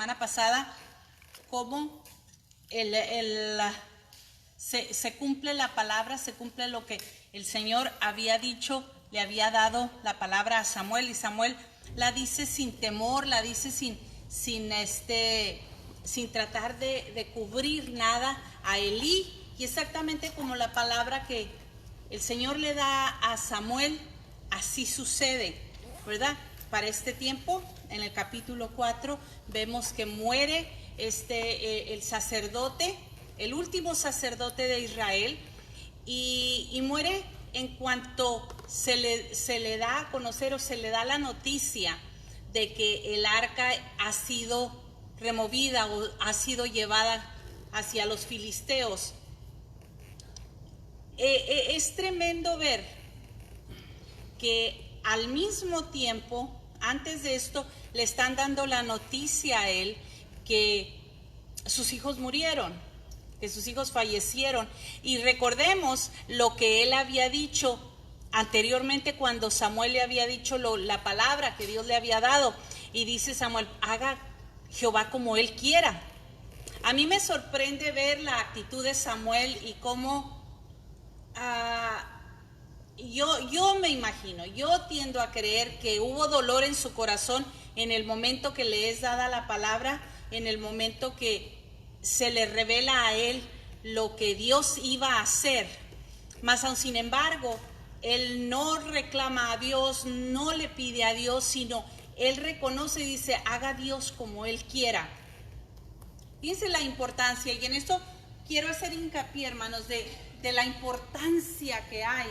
semana pasada cómo se cumple la palabra, se cumple lo que el Señor había dicho, le había dado la palabra a Samuel, y Samuel la dice sin temor, la dice sin tratar de cubrir nada a Elí, y exactamente como la palabra que el Señor le da a Samuel, así sucede, ¿verdad? Para este tiempo, en el capítulo 4, vemos que muere el sacerdote, el último sacerdote de Israel, y muere en cuanto se le da a conocer o se le da la noticia de que el arca ha sido removida o ha sido llevada hacia los filisteos. Es tremendo ver que al mismo tiempo, antes de esto, le están dando la noticia a él que sus hijos murieron, que sus hijos fallecieron. Y recordemos lo que él había dicho anteriormente, cuando Samuel le había dicho la palabra que Dios le había dado. Y dice Samuel: haga Jehová como él quiera. A mí me sorprende ver la actitud de Samuel y cómo yo me imagino, yo tiendo a creer que hubo dolor en su corazón en el momento que le es dada la palabra, en el momento que se le revela a él lo que Dios iba a hacer. Mas aún sin embargo, él no reclama a Dios, no le pide a Dios, sino él reconoce y dice: haga Dios como él quiera. Fíjense la importancia, y en esto quiero hacer hincapié, hermanos, de la importancia que hay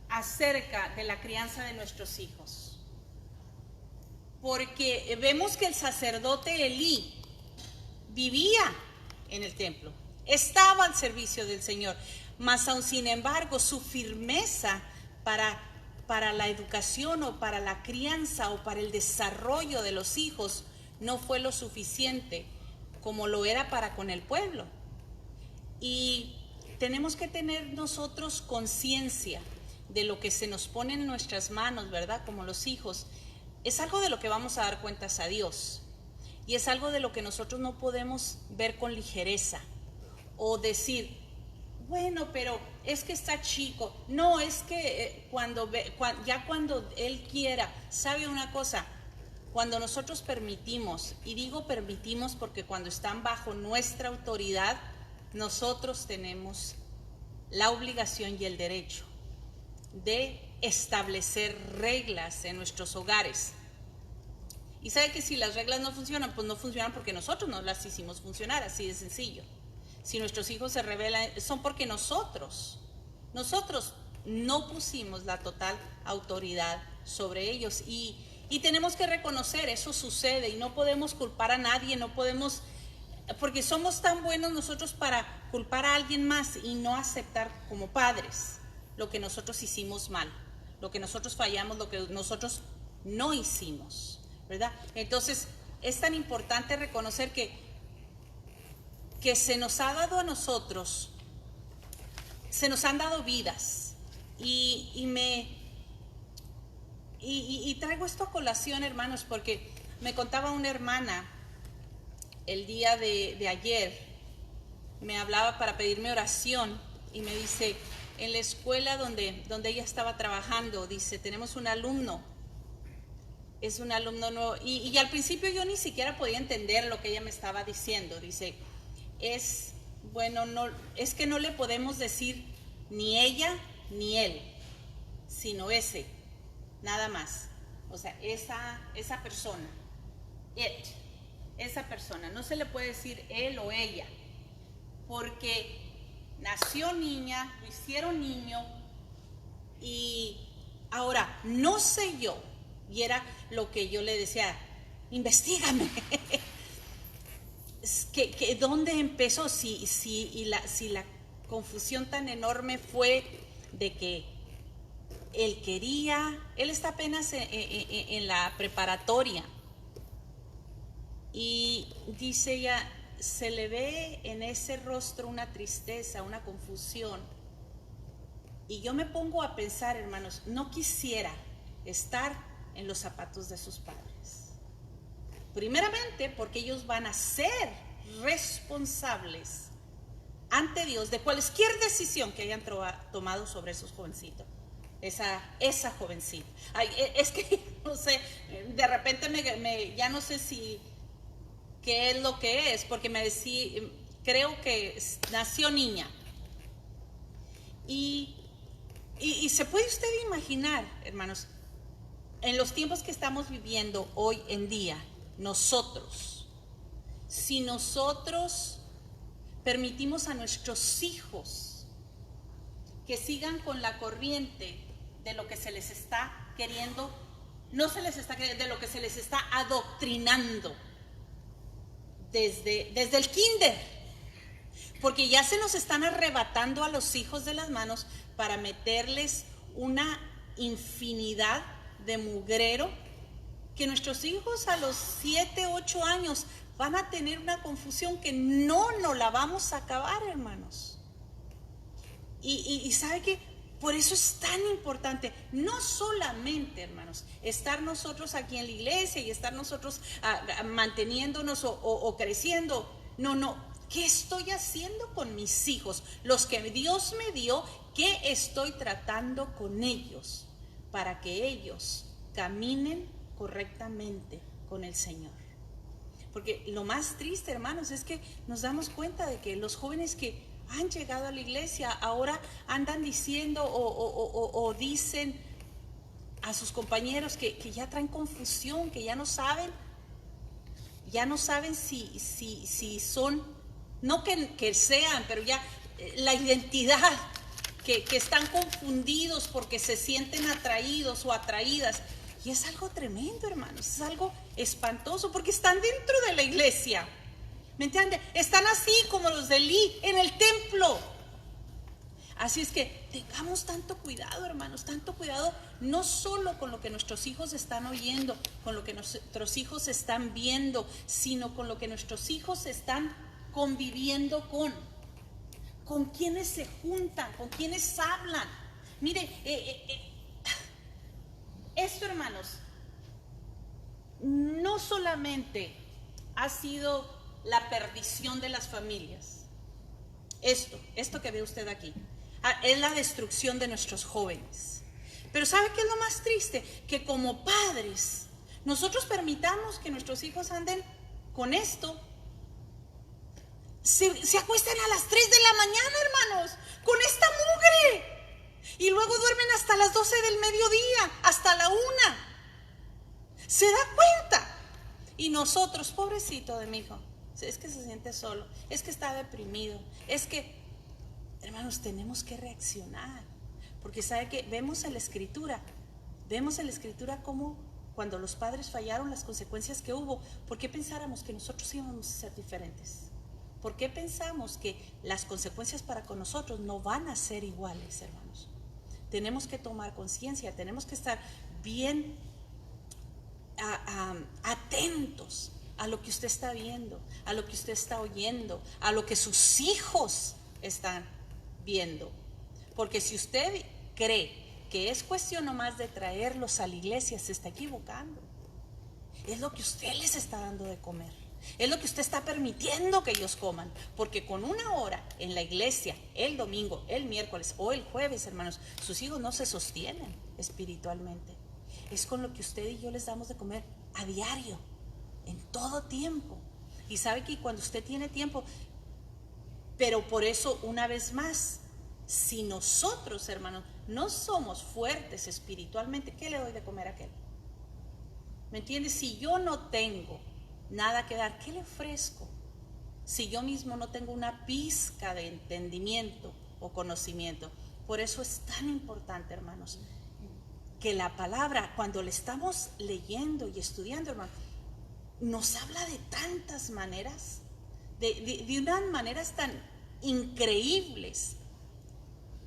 acerca de la crianza de nuestros hijos. Porque vemos que el sacerdote Elí vivía en el templo, estaba al servicio del Señor, mas aún sin embargo su firmeza para la educación o para la crianza o para el desarrollo de los hijos no fue lo suficiente como lo era para con el pueblo. Y tenemos que tener nosotros conciencia de lo que se nos pone en nuestras manos, ¿verdad? Como los hijos. Es algo de lo que vamos a dar cuentas a Dios. Y es algo de lo que nosotros no podemos ver con ligereza. O decir: bueno, pero es que está chico. No, es que cuando Él quiera. ¿Sabe una cosa? Cuando nosotros permitimos, y digo permitimos porque cuando están bajo nuestra autoridad, nosotros tenemos la obligación y el derecho de establecer reglas en nuestros hogares. Y sabe que si las reglas no funcionan, pues no funcionan porque nosotros no las hicimos funcionar, así de sencillo. Si nuestros hijos se rebelan, son porque nosotros no pusimos la total autoridad sobre ellos. Y tenemos que reconocer, eso sucede, y no podemos culpar a nadie, no podemos, porque somos tan buenos nosotros para culpar a alguien más y no aceptar como padres lo que nosotros hicimos mal, lo que nosotros fallamos, lo que nosotros no hicimos, ¿verdad? Entonces es tan importante reconocer que se nos ha dado a nosotros, se nos han dado vidas, y traigo esto a colación, hermanos, porque me contaba una hermana el día de ayer, me hablaba para pedirme oración y me dice: en la escuela donde ella estaba trabajando, dice, tenemos un alumno, es un alumno nuevo, y al principio yo ni siquiera podía entender lo que ella me estaba diciendo. Dice: es que no le podemos decir ni ella ni él, sino ese, nada más. O sea, esa persona, esa persona, no se le puede decir él o ella, porque nació niña, lo hicieron niño. Y ahora, no sé yo, y era lo que yo le decía: investígame. que ¿dónde empezó? Si la confusión tan enorme fue de que él está apenas en la preparatoria, y dice ella, se le ve en ese rostro una tristeza, una confusión. Y yo me pongo a pensar, hermanos, no quisiera estar en los zapatos de sus padres. Primeramente, porque ellos van a ser responsables ante Dios de cualquier decisión que hayan tomado sobre esos jovencitos. Esa jovencita. Ay, es que, no sé, de repente ya no sé si qué es lo que es, porque me decía, creo que nació niña. Y se puede usted imaginar, hermanos, en los tiempos que estamos viviendo hoy en día, si nosotros permitimos a nuestros hijos que sigan con la corriente de lo que se les está queriendo, no se les está queriendo, de lo que se les está adoctrinando desde el kinder, porque ya se nos están arrebatando a los hijos de las manos para meterles una infinidad de mugrero, que nuestros hijos a los 7, 8 años van a tener una confusión que no la vamos a acabar, hermanos. Y ¿sabe qué? Por eso es tan importante, no solamente, hermanos, estar nosotros aquí en la iglesia y estar nosotros manteniéndonos o creciendo. No, ¿qué estoy haciendo con mis hijos? Los que Dios me dio, ¿qué estoy tratando con ellos? Para que ellos caminen correctamente con el Señor. Porque lo más triste, hermanos, es que nos damos cuenta de que los jóvenes que han llegado a la iglesia ahora andan diciendo o dicen a sus compañeros que ya traen confusión, que ya no saben si son, no que sean, pero ya la identidad, que están confundidos porque se sienten atraídos o atraídas. Y es algo tremendo, hermanos, es algo espantoso, porque están dentro de la iglesia, ¿me entienden? Están así como los de Elí en el templo. Así es que tengamos tanto cuidado, hermanos, tanto cuidado, no solo con lo que nuestros hijos están oyendo, con lo que nuestros hijos están viendo, sino con lo que nuestros hijos están conviviendo con quienes se juntan, con quienes hablan. Mire, esto, hermanos, no solamente ha sido la perdición de las familias. Esto que ve usted aquí, es la destrucción de nuestros jóvenes. Pero ¿sabe qué es lo más triste? Que como padres, nosotros permitamos que nuestros hijos anden con esto. Se acuestan a las 3 de la mañana, hermanos, con esta mugre. Y luego duermen hasta las 12 del mediodía, hasta la 1. ¿Se da cuenta? Y nosotros, pobrecito de mi hijo, es que se siente solo, es que está deprimido, es que, hermanos, tenemos que reaccionar. Porque sabe que vemos en la escritura cómo cuando los padres fallaron, las consecuencias que hubo. ¿Por qué pensáramos que nosotros íbamos a ser diferentes? ¿Por qué pensamos que las consecuencias para con nosotros no van a ser iguales, hermanos? Tenemos que tomar conciencia, tenemos que estar bien atentos a lo que usted está viendo, a lo que usted está oyendo, a lo que sus hijos están viendo. Porque si usted cree que es cuestión nomás de traerlos a la iglesia, se está equivocando. Es lo que usted les está dando de comer, es lo que usted está permitiendo que ellos coman. Porque con 1 hora en la iglesia, el domingo, el miércoles o el jueves, hermanos, sus hijos no se sostienen espiritualmente. Es con lo que usted y yo les damos de comer a diario, en todo tiempo. Y sabe que cuando usted tiene tiempo, pero por eso, una vez más, si nosotros, hermanos, no somos fuertes espiritualmente, ¿qué le doy de comer a aquel? ¿Me entiende? Si yo no tengo nada que dar, ¿qué le ofrezco? Si yo mismo no tengo una pizca de entendimiento o conocimiento. Por eso es tan importante, hermanos, que la palabra, cuando le estamos leyendo y estudiando, hermanos, nos habla de tantas maneras, de unas maneras tan increíbles,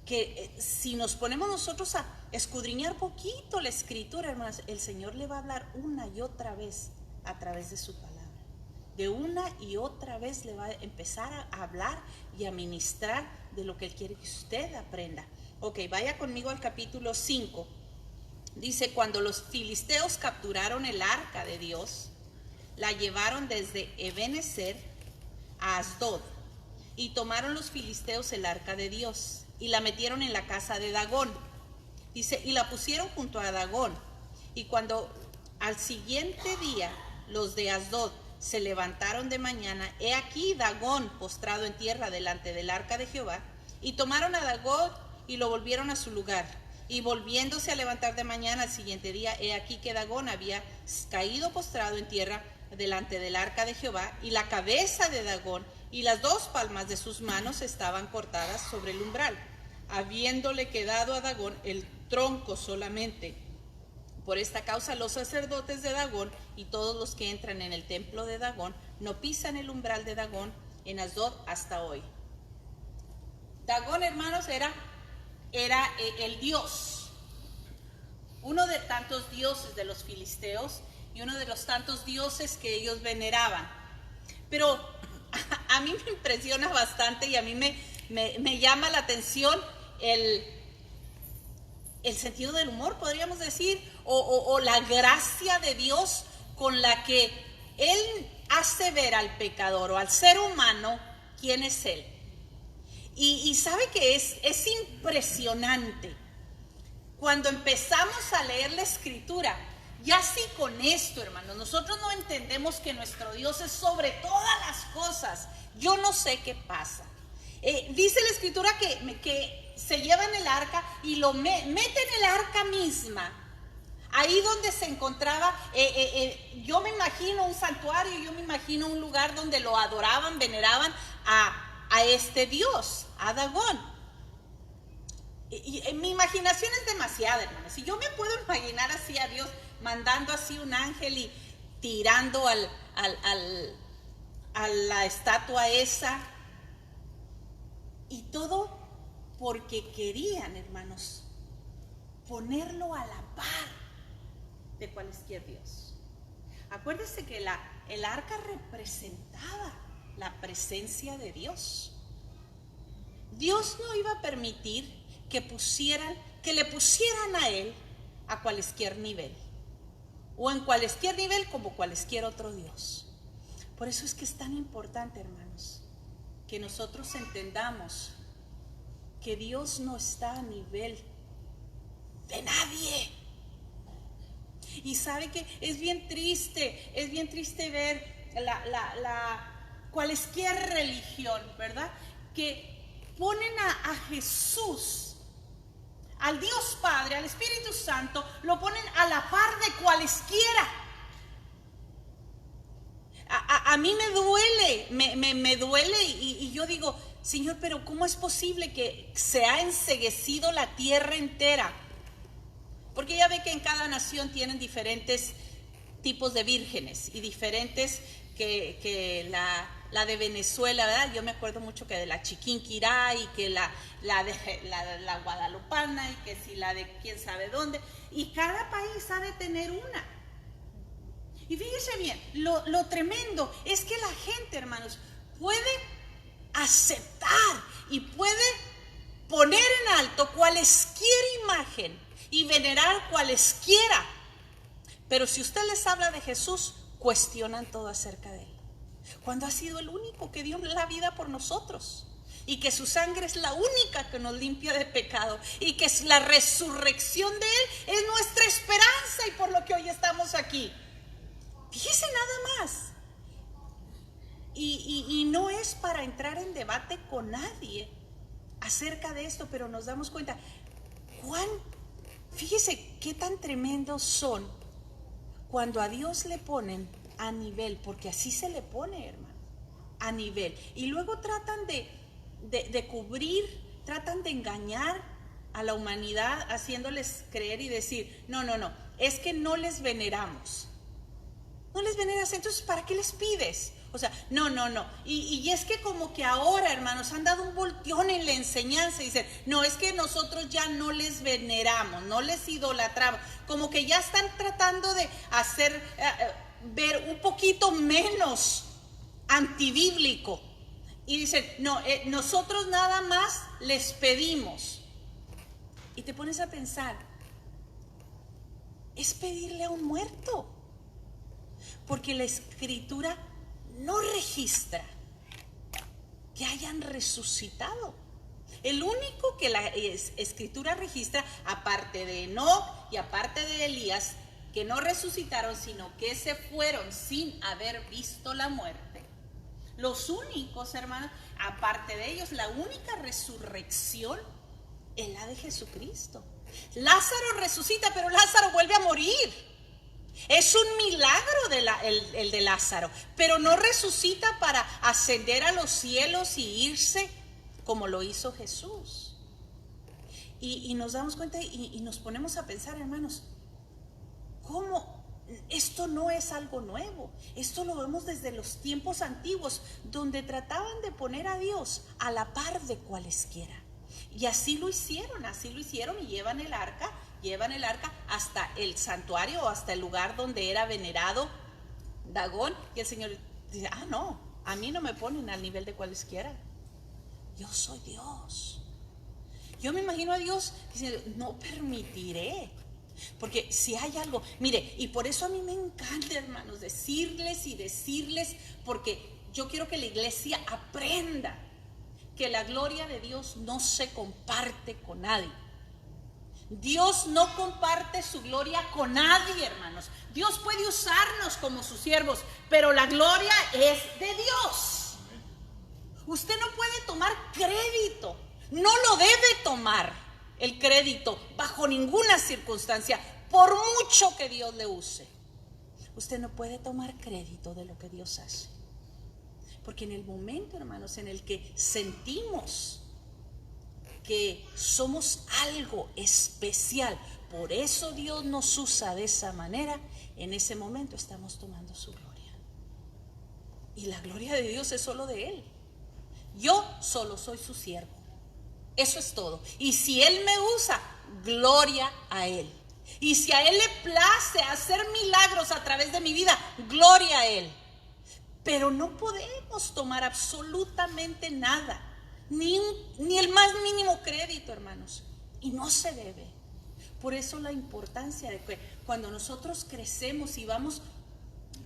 que si nos ponemos nosotros a escudriñar poquito la escritura, hermanos, el Señor le va a hablar una y otra vez a través de su palabra. De una y otra vez le va a empezar a hablar y a ministrar de lo que Él quiere que usted aprenda. Ok, vaya conmigo al capítulo 5. Dice: cuando los filisteos capturaron el arca de Dios, la llevaron desde Ebenezer a Asdod, y tomaron los filisteos el arca de Dios, y la metieron en la casa de Dagón. Dice, y la pusieron junto a Dagón. Y cuando al siguiente día los de Asdod se levantaron de mañana, he aquí Dagón postrado en tierra delante del arca de Jehová, y tomaron a Dagón y lo volvieron a su lugar. Y volviéndose a levantar de mañana al siguiente día, he aquí que Dagón había caído postrado en tierra delante del arca de Jehová, y la cabeza de Dagón y las 2 palmas de sus manos estaban cortadas sobre el umbral, habiéndole quedado a Dagón el tronco solamente. Por esta causa los sacerdotes de Dagón y todos los que entran en el templo de Dagón no pisan el umbral de Dagón en Asdod hasta hoy. Dagón, hermanos, era el dios, uno de tantos dioses de los filisteos y uno de los tantos dioses que ellos veneraban. Pero a mí me impresiona bastante y a mí me llama la atención el sentido del humor, podríamos decir, o la gracia de Dios con la que Él hace ver al pecador o al ser humano quién es Él. Y sabe que es impresionante cuando empezamos a leer la Escritura. Ya sí, con esto, hermanos, nosotros no entendemos que nuestro Dios es sobre todas las cosas. Yo no sé qué pasa. Dice la Escritura que se llevan el arca y lo meten en el arca misma, ahí donde se encontraba. Yo me imagino un santuario, yo me imagino un lugar donde lo adoraban, veneraban a este Dios, a Dagón. Y mi imaginación es demasiada, hermanos. Si yo me puedo imaginar así a Dios mandando así un ángel y tirando a la estatua esa, y todo porque querían, hermanos, ponerlo a la par de cualquier Dios. Acuérdense que el arca representaba la presencia de Dios. Dios no iba a permitir que le pusieran a Él a cualquier nivel, o en cualquier nivel como cualquier otro Dios. Por eso es que es tan importante, hermanos, que nosotros entendamos que Dios no está a nivel de nadie. Y sabe que es bien triste ver cualquier religión, ¿verdad? Que ponen a Jesús, al Dios Padre, al Espíritu Santo, lo ponen a la par de cualesquiera. A mí me duele, me duele y yo digo, Señor, pero ¿cómo es posible que se ha enceguecido la tierra entera? Porque ya ve que en cada nación tienen diferentes tipos de vírgenes y diferentes que la de Venezuela, ¿verdad? Yo me acuerdo mucho que de la Chiquinquirá y que la guadalupana y que si la de quién sabe dónde. Y cada país ha de tener una. Y fíjese bien, lo tremendo es que la gente, hermanos, puede aceptar y puede poner en alto cualesquiera imagen y venerar cualesquiera. Pero si usted les habla de Jesús, cuestionan todo acerca de Él, cuando ha sido el único que dio la vida por nosotros, y que su sangre es la única que nos limpia de pecado, y que es la resurrección de Él es nuestra esperanza, y por lo que hoy estamos aquí. Fíjese nada más. Y no es para entrar en debate con nadie acerca de esto, pero nos damos cuenta, fíjese qué tan tremendos son cuando a Dios le ponen a nivel, porque así se le pone, hermano, a nivel. Y luego tratan de cubrir, tratan de engañar a la humanidad, haciéndoles creer y decir, no, es que no les veneramos. No les veneras, entonces ¿para qué les pides? O sea, no. Y es que como que ahora, hermanos, han dado un volteón en la enseñanza y dicen, no, es que nosotros ya no les veneramos, no les idolatramos. Como que ya están tratando de hacer ver un poquito menos antibíblico. Y dicen, no, nosotros nada más les pedimos. Y te pones a pensar, es pedirle a un muerto. porque la Escritura no registra que hayan resucitado. El único que la Escritura registra, aparte de Enoc y aparte de Elías, que no resucitaron, sino que se fueron sin haber visto la muerte. Los únicos, hermanos, aparte de ellos, la única resurrección es la de Jesucristo. Lázaro resucita, pero Lázaro vuelve a morir. Es un milagro el de Lázaro, pero no resucita para ascender a los cielos y irse como lo hizo Jesús. Y nos damos cuenta y nos ponemos a pensar, hermanos, ¿cómo? Esto no es algo nuevo. Esto lo vemos desde los tiempos antiguos, donde trataban de poner a Dios a la par de cualesquiera. Y así lo hicieron y llevan el arca hasta el santuario o hasta el lugar donde era venerado Dagón. Y el Señor dice, no, a mí no me ponen al nivel de cualesquiera. Yo soy Dios. Yo me imagino a Dios diciendo, no permitiré. Porque si hay algo, mire, y por eso a mí me encanta, hermanos, decirles, porque yo quiero que la iglesia aprenda que la gloria de Dios no se comparte con nadie. Dios no comparte su gloria con nadie, hermanos. Dios puede usarnos como sus siervos, pero la gloria es de Dios. Usted no puede tomar crédito, no lo debe tomar el crédito bajo ninguna circunstancia, por mucho que Dios le use. Usted no puede tomar crédito de lo que Dios hace. Porque en el momento, hermanos, en el que sentimos que somos algo especial, por eso Dios nos usa de esa manera, en ese momento estamos tomando su gloria. Y la gloria de Dios es solo de Él. Yo solo soy su siervo. Eso es todo. Y si Él me usa, gloria a Él. Y si a Él le place hacer milagros a través de mi vida, gloria a Él. Pero no podemos tomar absolutamente nada, ni el más mínimo crédito, hermanos. Y no se debe. Por eso la importancia de que cuando nosotros crecemos y vamos,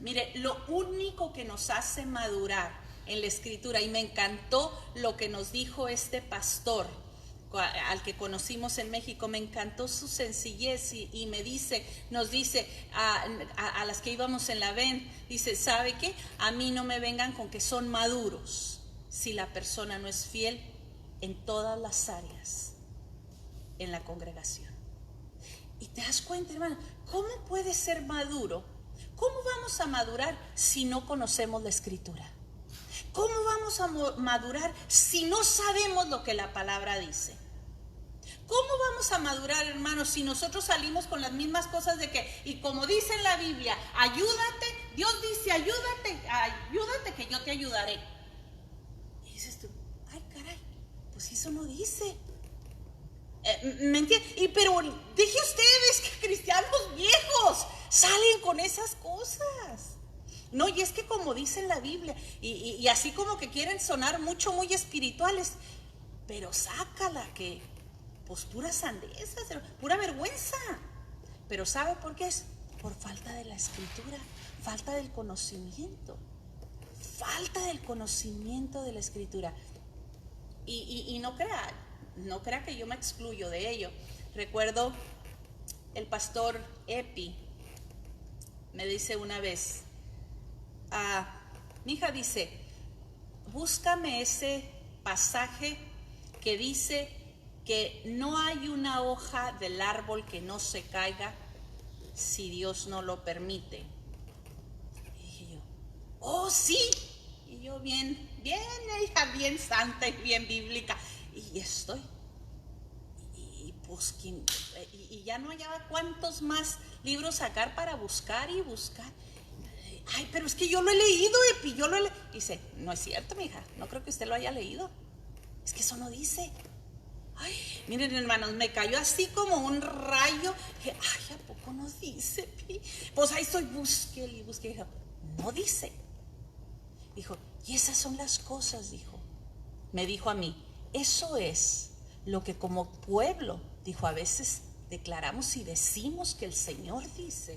mire, lo único que nos hace madurar en la Escritura, y me encantó lo que nos dijo este pastor al que conocimos en México, me encantó su sencillez y nos dice a las que íbamos en la VEN, dice, ¿sabe qué? A mí no me vengan con que son maduros si la persona no es fiel en todas las áreas en la congregación. Y te das cuenta, hermano, ¿cómo puede ser maduro? ¿Cómo vamos a madurar si no conocemos la Escritura? ¿Cómo vamos a madurar si no sabemos lo que la palabra dice? ¿Cómo vamos a madurar, hermanos, si nosotros salimos con las mismas cosas de que, y como dice en la Biblia, ayúdate, Dios dice, ayúdate que yo te ayudaré? Y dices tú, ay caray, pues eso no dice. ¿Me entiendes? Pero dije ustedes que cristianos viejos salen con esas cosas. No, y es que como dice en la Biblia, y así como que quieren sonar muy espirituales, pero sácala que, pues puras sandezas, pura vergüenza. Pero ¿sabe por qué es? Por falta de la Escritura, falta del conocimiento de la Escritura. Y no crea que yo me excluyo de ello. Recuerdo el pastor Epi me dice una vez, mi hija dice, búscame ese pasaje que dice que no hay una hoja del árbol que no se caiga si Dios no lo permite. Y dije yo, oh sí, y yo bien santa y bien bíblica, y estoy, y busqué, y ya no hallaba cuántos más libros sacar para buscar y buscar. Ay, pero es que yo lo he leído, Epi, yo lo he leído. Dice, no es cierto, mija, no creo que usted lo haya leído. Es que eso no dice. Ay, miren, hermanos, me cayó así como un rayo. Dije, ay, ¿a poco no dice, Epi? Pues ahí estoy, busqué. Dijo, no dice. Dijo, y esas son las cosas, dijo. Me dijo a mí, eso es lo que como pueblo, dijo, a veces declaramos y decimos que el Señor dice,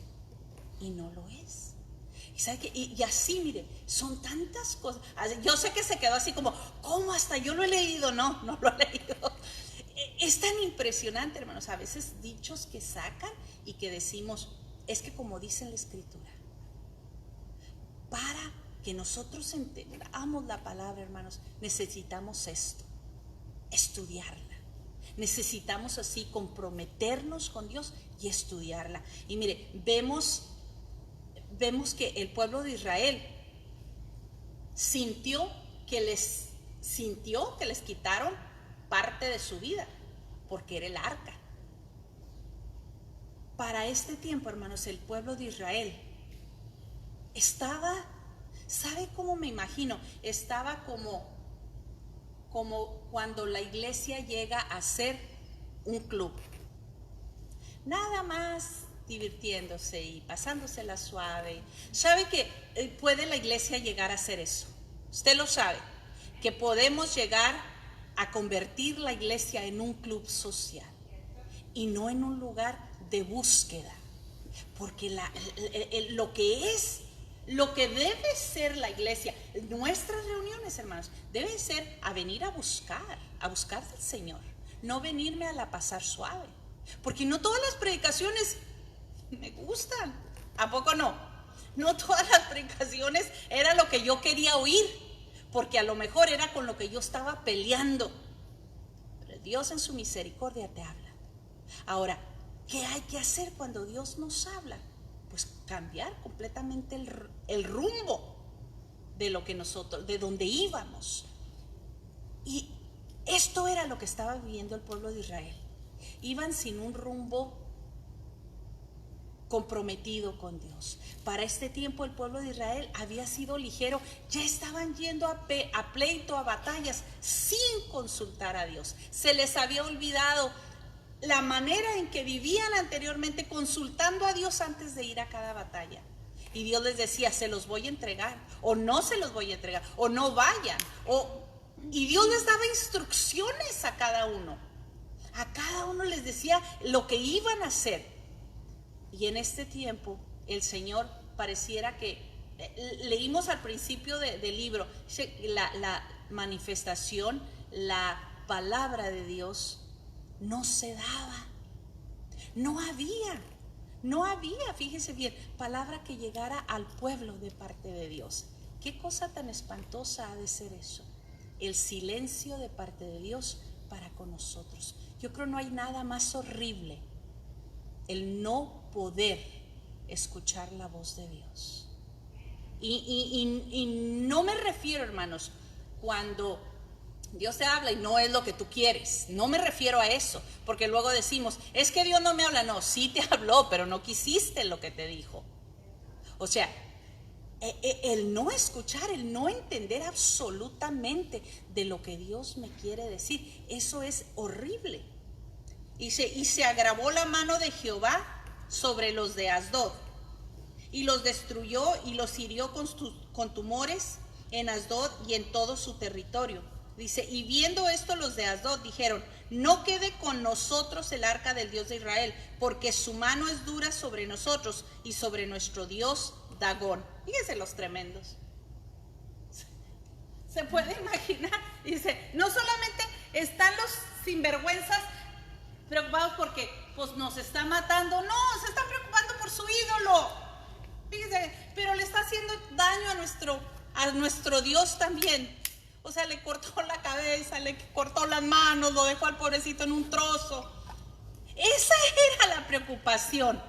y no lo es. Y sabe que, y así, mire, son tantas cosas. Yo sé que se quedó así como, ¿cómo hasta yo lo he leído? No, no lo he leído. Es tan impresionante, hermanos, a veces dichos que sacan y que decimos, es que como dice en la Escritura, para que nosotros entendamos la palabra, hermanos, necesitamos esto, estudiarla. Necesitamos así comprometernos con Dios y estudiarla. Y mire, vemos que el pueblo de Israel sintió que les quitaron parte de su vida, porque era el arca. Para este tiempo, hermanos, el pueblo de Israel estaba, ¿sabe cómo me imagino? Estaba como cuando la iglesia llega a ser un club, nada más divirtiéndose y pasándosela suave. ¿Sabe que puede la iglesia llegar a hacer eso? Usted lo sabe, que podemos llegar a convertir la iglesia en un club social y no en un lugar de búsqueda, porque lo que debe ser la iglesia, nuestras reuniones, hermanos, deben ser a venir a buscar del Señor, no venirme a la pasar suave, porque no todas las predicaciones me gustan. ¿A poco no? No todas las predicaciones era lo que yo quería oír, porque a lo mejor era con lo que yo estaba peleando. Pero Dios en su misericordia te habla. Ahora, ¿qué hay que hacer cuando Dios nos habla? Pues cambiar completamente el rumbo de lo que nosotros, de donde íbamos. Y esto era lo que estaba viviendo el pueblo de Israel. Iban sin un rumbo comprometido con Dios. Para este tiempo el pueblo de Israel había sido ligero, ya estaban yendo a pleito, a batallas, sin consultar a Dios. Se les había olvidado la manera en que vivían anteriormente, consultando a Dios antes de ir a cada batalla. Y Dios les decía, se los voy a entregar, o no se los voy a entregar, o no vayan, y Dios les daba instrucciones a cada uno. A cada uno les decía lo que iban a hacer. Y en este tiempo el Señor pareciera que, leímos al principio del libro, la manifestación, la palabra de Dios no se daba, no había, fíjese bien, palabra que llegara al pueblo de parte de Dios. Qué cosa tan espantosa ha de ser eso, el silencio de parte de Dios para con nosotros. Yo creo no hay nada más horrible, el no poder escuchar la voz de Dios. Y no me refiero, hermanos, cuando Dios te habla y no es lo que tú quieres, no me refiero a eso, porque luego decimos, es que Dios no me habla. No, sí te habló, pero no quisiste lo que te dijo. O sea, el no escuchar, el no entender absolutamente de lo que Dios me quiere decir, eso es horrible. Y se agravó la mano de Jehová sobre los de Asdod, y los destruyó y los hirió con tumores en Asdod y en todo su territorio. Dice, y viendo esto los de Asdod dijeron, no quede con nosotros el arca del Dios de Israel, porque su mano es dura sobre nosotros y sobre nuestro Dios Dagón. Fíjense los tremendos. ¿Se puede imaginar? Dice, no solamente están los sinvergüenzas preocupados porque pues nos está matando, no, se están preocupando por su ídolo. Fíjense, pero le está haciendo daño a nuestro Dios también. O sea, le cortó la cabeza, le cortó las manos, lo dejó al pobrecito en un trozo. Esa era la preocupación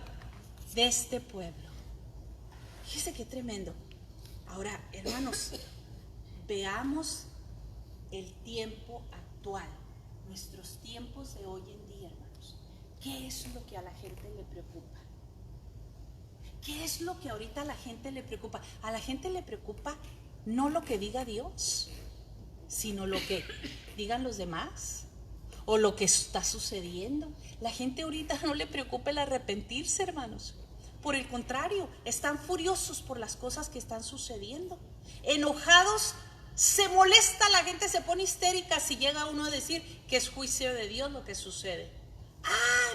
de este pueblo. Fíjense qué tremendo. Ahora, hermanos, veamos el tiempo actual, nuestros tiempos de hoy en día, hermanos. ¿Qué es lo que a la gente le preocupa? ¿Qué es lo que ahorita a la gente le preocupa? A la gente le preocupa no lo que diga Dios, sino lo que digan los demás o lo que está sucediendo. La gente ahorita no le preocupa el arrepentirse, hermanos. Por el contrario, están furiosos por las cosas que están sucediendo. Enojados, se molesta, la gente se pone histérica si llega uno a decir que es juicio de Dios lo que sucede.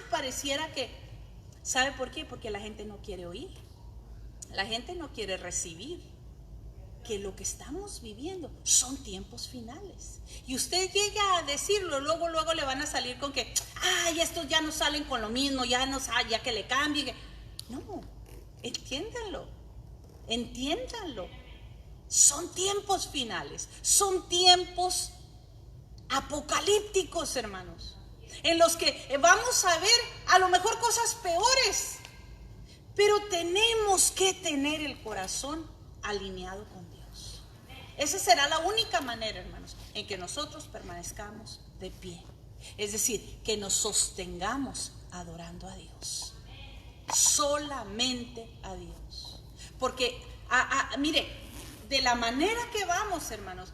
Pareciera que, ¿sabe por qué? Porque la gente no quiere oír. la gente no quiere recibir que lo que estamos viviendo son tiempos finales. Y usted llega a decirlo, luego le van a salir con que, ay, estos ya no salen con lo mismo, ya que le cambie. No, entiéndanlo. Son tiempos finales, son tiempos apocalípticos, hermanos, en los que vamos a ver a lo mejor cosas peores, pero tenemos que tener el corazón alineado con Dios. Esa será la única manera, hermanos, en que nosotros permanezcamos de pie. Es decir, que nos sostengamos adorando a Dios, solamente a Dios. Porque, mire, de la manera que vamos, hermanos,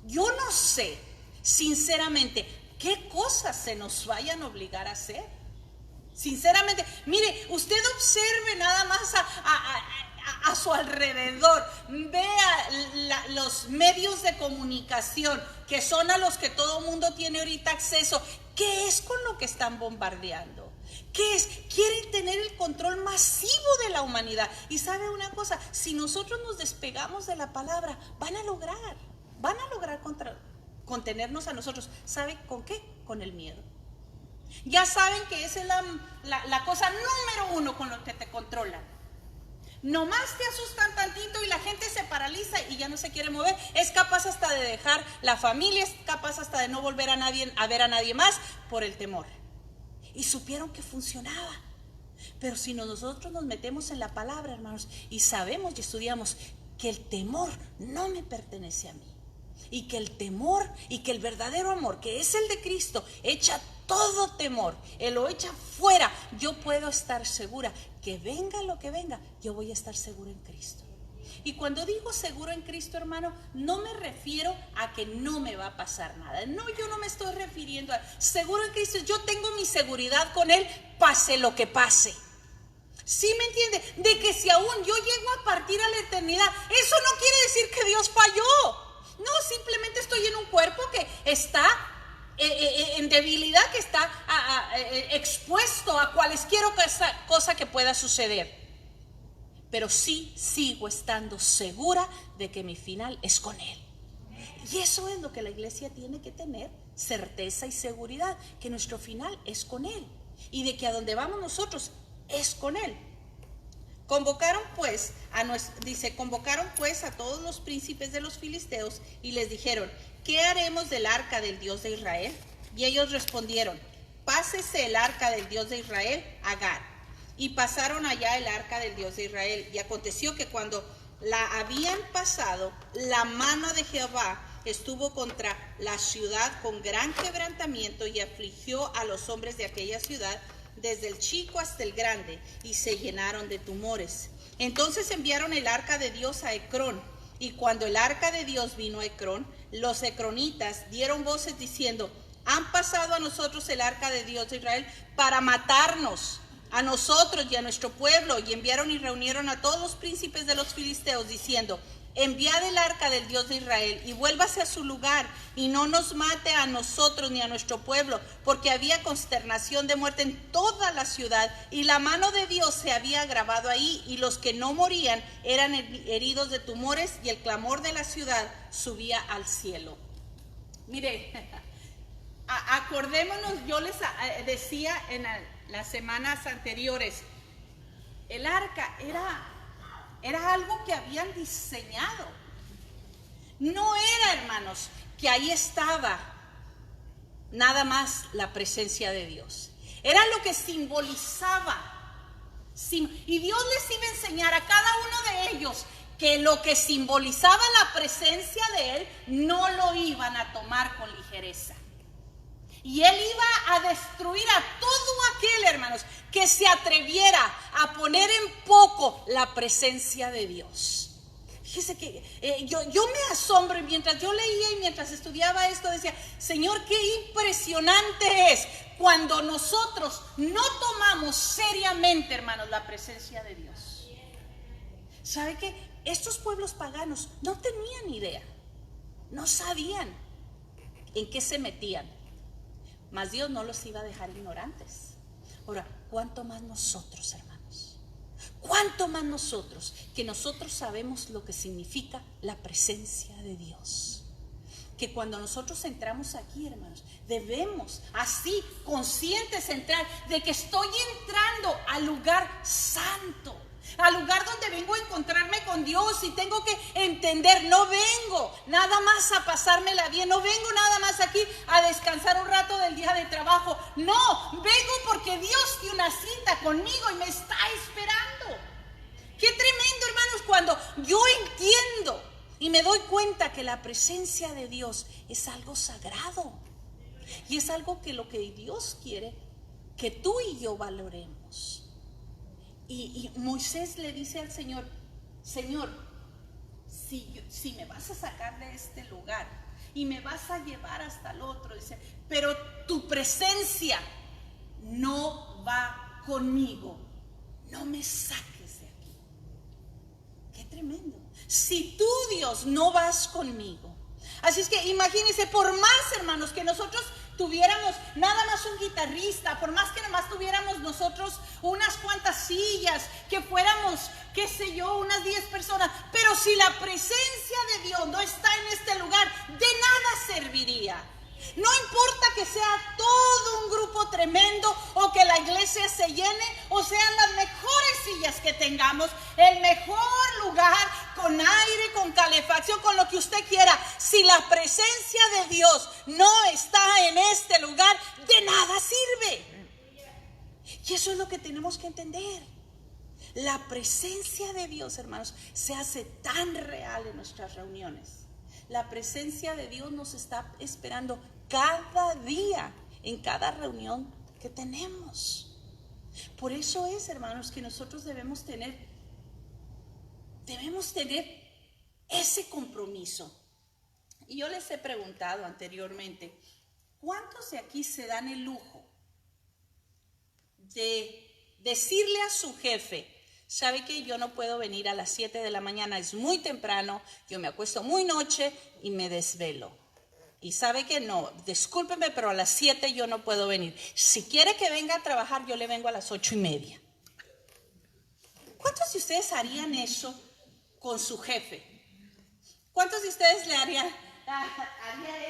yo no sé, sinceramente, qué cosas se nos vayan a obligar a hacer. Sinceramente, mire, usted observe nada más a su alrededor, vea los medios de comunicación, que son a los que todo mundo tiene ahorita acceso. ¿Qué es con lo que están bombardeando? ¿Qué es? Quieren tener el control masivo de la humanidad. Y sabe una cosa, si nosotros nos despegamos de la palabra, van a lograr contenernos a nosotros. ¿Sabe con qué? Con el miedo. Ya saben que esa es la cosa número uno con lo que te controlan. Nomás te asustan tantito y la gente se paraliza y ya no se quiere mover. Es capaz hasta de dejar la familia, es capaz hasta de no volver a ver a nadie más por el temor. Y supieron que funcionaba. Pero si nosotros nos metemos en la palabra, hermanos, y sabemos y estudiamos que el temor no me pertenece a mí, y que el temor y que el verdadero amor, que es el de Cristo, echa todo temor, Él lo echa fuera, yo puedo estar segura que venga lo que venga, yo voy a estar segura en Cristo. Y cuando digo seguro en Cristo, hermano, no me refiero a que no me va a pasar nada. No, yo no me estoy refiriendo a seguro en Cristo. Yo tengo mi seguridad con Él, pase lo que pase. ¿Sí me entiende? De que si aún yo llego a partir a la eternidad, eso no quiere decir que Dios falló. No, simplemente estoy en un cuerpo que está en debilidad, que está expuesto a cualquier cosa que pueda suceder. Pero sí sigo estando segura de que mi final es con Él. Y eso es lo que la iglesia tiene que tener, certeza y seguridad, que nuestro final es con Él. Y de que a donde vamos nosotros es con Él. Convocaron pues a todos los príncipes de los filisteos y les dijeron: ¿qué haremos del arca del Dios de Israel? Y ellos respondieron: pásese el arca del Dios de Israel a Gat. Y pasaron allá el arca del Dios de Israel. Y aconteció que cuando la habían pasado, la mano de Jehová estuvo contra la ciudad con gran quebrantamiento y afligió a los hombres de aquella ciudad, desde el chico hasta el grande, y se llenaron de tumores. Entonces enviaron el arca de Dios a Ecrón, y cuando el arca de Dios vino a Ecrón, los ecronitas dieron voces diciendo: han pasado a nosotros el arca de Dios de Israel para matarnos, a nosotros y a nuestro pueblo. Y enviaron y reunieron a todos los príncipes de los filisteos, diciendo: enviad el arca del Dios de Israel y vuélvase a su lugar, y no nos mate a nosotros ni a nuestro pueblo, porque había consternación de muerte en toda la ciudad, y la mano de Dios se había agravado ahí, y los que no morían eran heridos de tumores, y el clamor de la ciudad subía al cielo. Mire, acordémonos, yo les decía en las semanas anteriores, el arca era algo que habían diseñado. No era, hermanos, que ahí estaba nada más la presencia de Dios. Era lo que simbolizaba. Y Dios les iba a enseñar a cada uno de ellos que lo que simbolizaba la presencia de Él no lo iban a tomar con ligereza. Y Él iba a destruir a todo aquel, hermanos, que se atreviera a poner en poco la presencia de Dios. Fíjese que yo me asombro, y mientras yo leía y mientras estudiaba esto decía: Señor, qué impresionante es cuando nosotros no tomamos seriamente, hermanos, la presencia de Dios. ¿Sabe qué? Estos pueblos paganos no tenían idea, no sabían en qué se metían. Mas Dios no los iba a dejar ignorantes. Ahora, ¿cuánto más nosotros, hermanos? ¿Cuánto más nosotros, que nosotros sabemos lo que significa la presencia de Dios? Que cuando nosotros entramos aquí, hermanos, debemos así conscientes entrar de que estoy entrando al lugar santo, al lugar donde vengo a encontrarme con Dios, y tengo que entender, no vengo nada más a pasármela bien, no vengo nada más aquí a descansar un rato del día de trabajo, no, vengo porque Dios tiene una cita conmigo y me está esperando. Qué tremendo, hermanos, cuando yo entiendo y me doy cuenta que la presencia de Dios es algo sagrado y es algo que lo que Dios quiere que tú y yo valoremos. Y Moisés le dice al Señor, Señor, si me vas a sacar de este lugar y me vas a llevar hasta el otro, dice, pero tu presencia no va conmigo, no me saques de aquí. Qué tremendo. Si tú, Dios, no vas conmigo. Así es que imagínense, por más, hermanos, que nosotros tuviéramos nada más un guitarrista, por más que nada más tuviéramos nosotros unas cuantas sillas, que fuéramos, qué sé yo, unas 10 personas, pero si la presencia de Dios no está en este lugar, de nada serviría. No importa que sea todo un grupo tremendo o que la iglesia se llene o sean las mejores sillas que tengamos, el mejor lugar, con aire, con calefacción, con lo que usted quiera. Si la presencia de Dios no está en este lugar, de nada sirve. Y eso es lo que tenemos que entender. La presencia de Dios, hermanos, se hace tan real en nuestras reuniones. La presencia de Dios nos está esperando cada día, en cada reunión que tenemos. Por eso es, hermanos, que nosotros debemos tener ese compromiso. Y yo les he preguntado anteriormente, ¿cuántos de aquí se dan el lujo de decirle a su jefe, sabe que yo no puedo venir a las 7 de la mañana, es muy temprano, yo me acuesto muy noche y me desvelo? Y sabe que no, discúlpeme, pero a las 7 yo no puedo venir. Si quiere que venga a trabajar, yo le vengo a las 8:30. ¿Cuántos de ustedes harían eso con su jefe? ¿Cuántos de ustedes le harían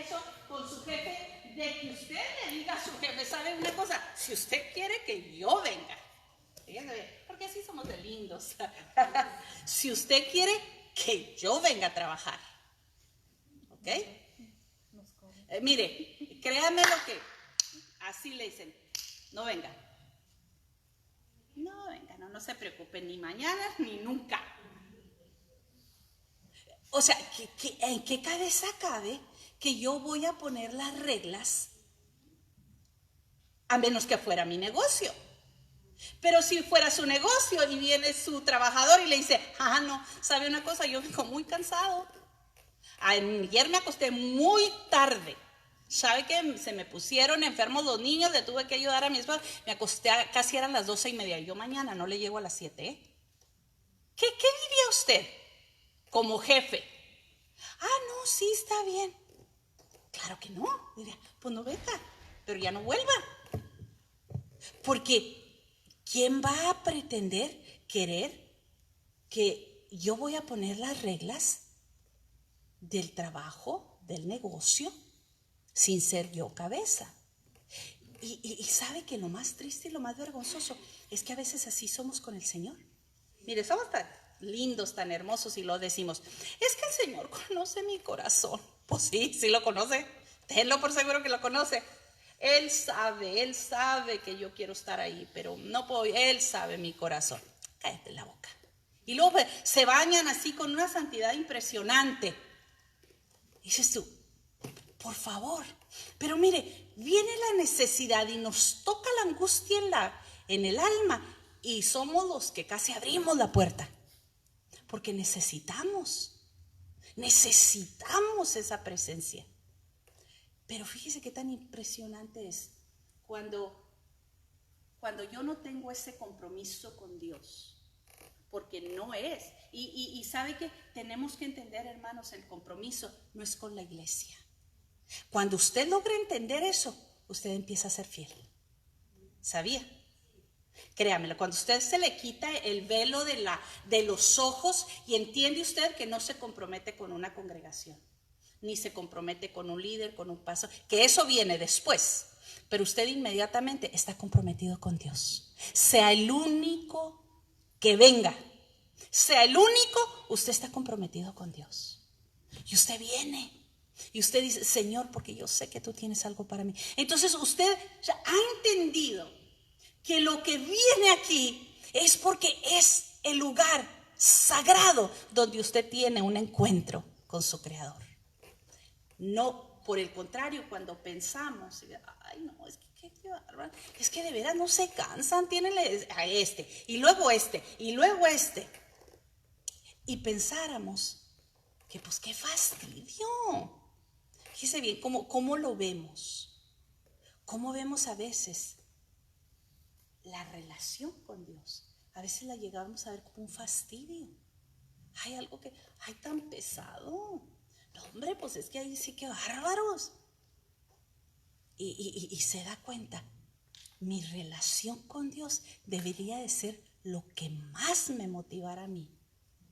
eso con su jefe? De que usted le diga a su jefe, ¿sabe una cosa? Si usted quiere que yo venga, porque así somos de lindos. Si usted quiere que yo venga a trabajar, ¿ok? Mire, créame lo que así le dicen, no venga, no se preocupe, ni mañana ni nunca. O sea, ¿en qué cabeza cabe que yo voy a poner las reglas a menos que fuera mi negocio? Pero si fuera su negocio y viene su trabajador y le dice, no, ¿sabe una cosa? Yo vengo muy cansado. Ayer me acosté muy tarde. ¿Sabe que se me pusieron enfermos los niños? Le tuve que ayudar a mi esposa. Me acosté casi eran las 12:30. Yo mañana no le llego a las 7. ¿Qué diría usted como jefe? No, sí, está bien. Claro que no. Diría, pues no venga, pero ya no vuelva. Porque ¿quién va a pretender querer que yo voy a poner las reglas del trabajo, del negocio, sin ser yo cabeza? Y sabe que lo más triste y lo más vergonzoso es que a veces así somos con el Señor. Mire, somos tan lindos, tan hermosos y lo decimos, es que el Señor conoce mi corazón. Pues sí lo conoce, tenlo por seguro que lo conoce. Él sabe que yo quiero estar ahí, pero no puedo, Él sabe mi corazón. Cállate la boca. Y luego se bañan así con una santidad impresionante. Dices tú, por favor. Pero mire, viene la necesidad y nos toca la angustia en el alma, y somos los que casi abrimos la puerta, porque necesitamos esa presencia. Pero fíjese qué tan impresionante es cuando yo no tengo ese compromiso con Dios, porque no es. Y sabe que tenemos que entender, hermanos, el compromiso no es con la iglesia. Cuando usted logra entender eso, usted empieza a ser fiel. ¿Sabía? Créamelo, cuando usted se le quita el velo de los ojos y entiende usted que no se compromete con una congregación, ni se compromete con un líder, con un pastor, que eso viene después, pero usted inmediatamente está comprometido con Dios. Sea el único que venga, sea el único, usted está comprometido con Dios. Y usted viene y usted dice, Señor, porque yo sé que tú tienes algo para mí. Entonces usted ya ha entendido que lo que viene aquí es porque es el lugar sagrado donde usted tiene un encuentro con su Creador. No, por el contrario, cuando pensamos, ay no, es que de veras no se cansan, tienen a este, y luego este, y luego este. Y pensáramos que pues qué fastidio. Fíjese bien cómo lo vemos. Cómo vemos a veces la relación con Dios. A veces la llegamos a ver como un fastidio. Hay algo que, ay, tan pesado. No, hombre, pues es que ahí sí que bárbaros. Y se da cuenta, mi relación con Dios debería de ser lo que más me motivara a mí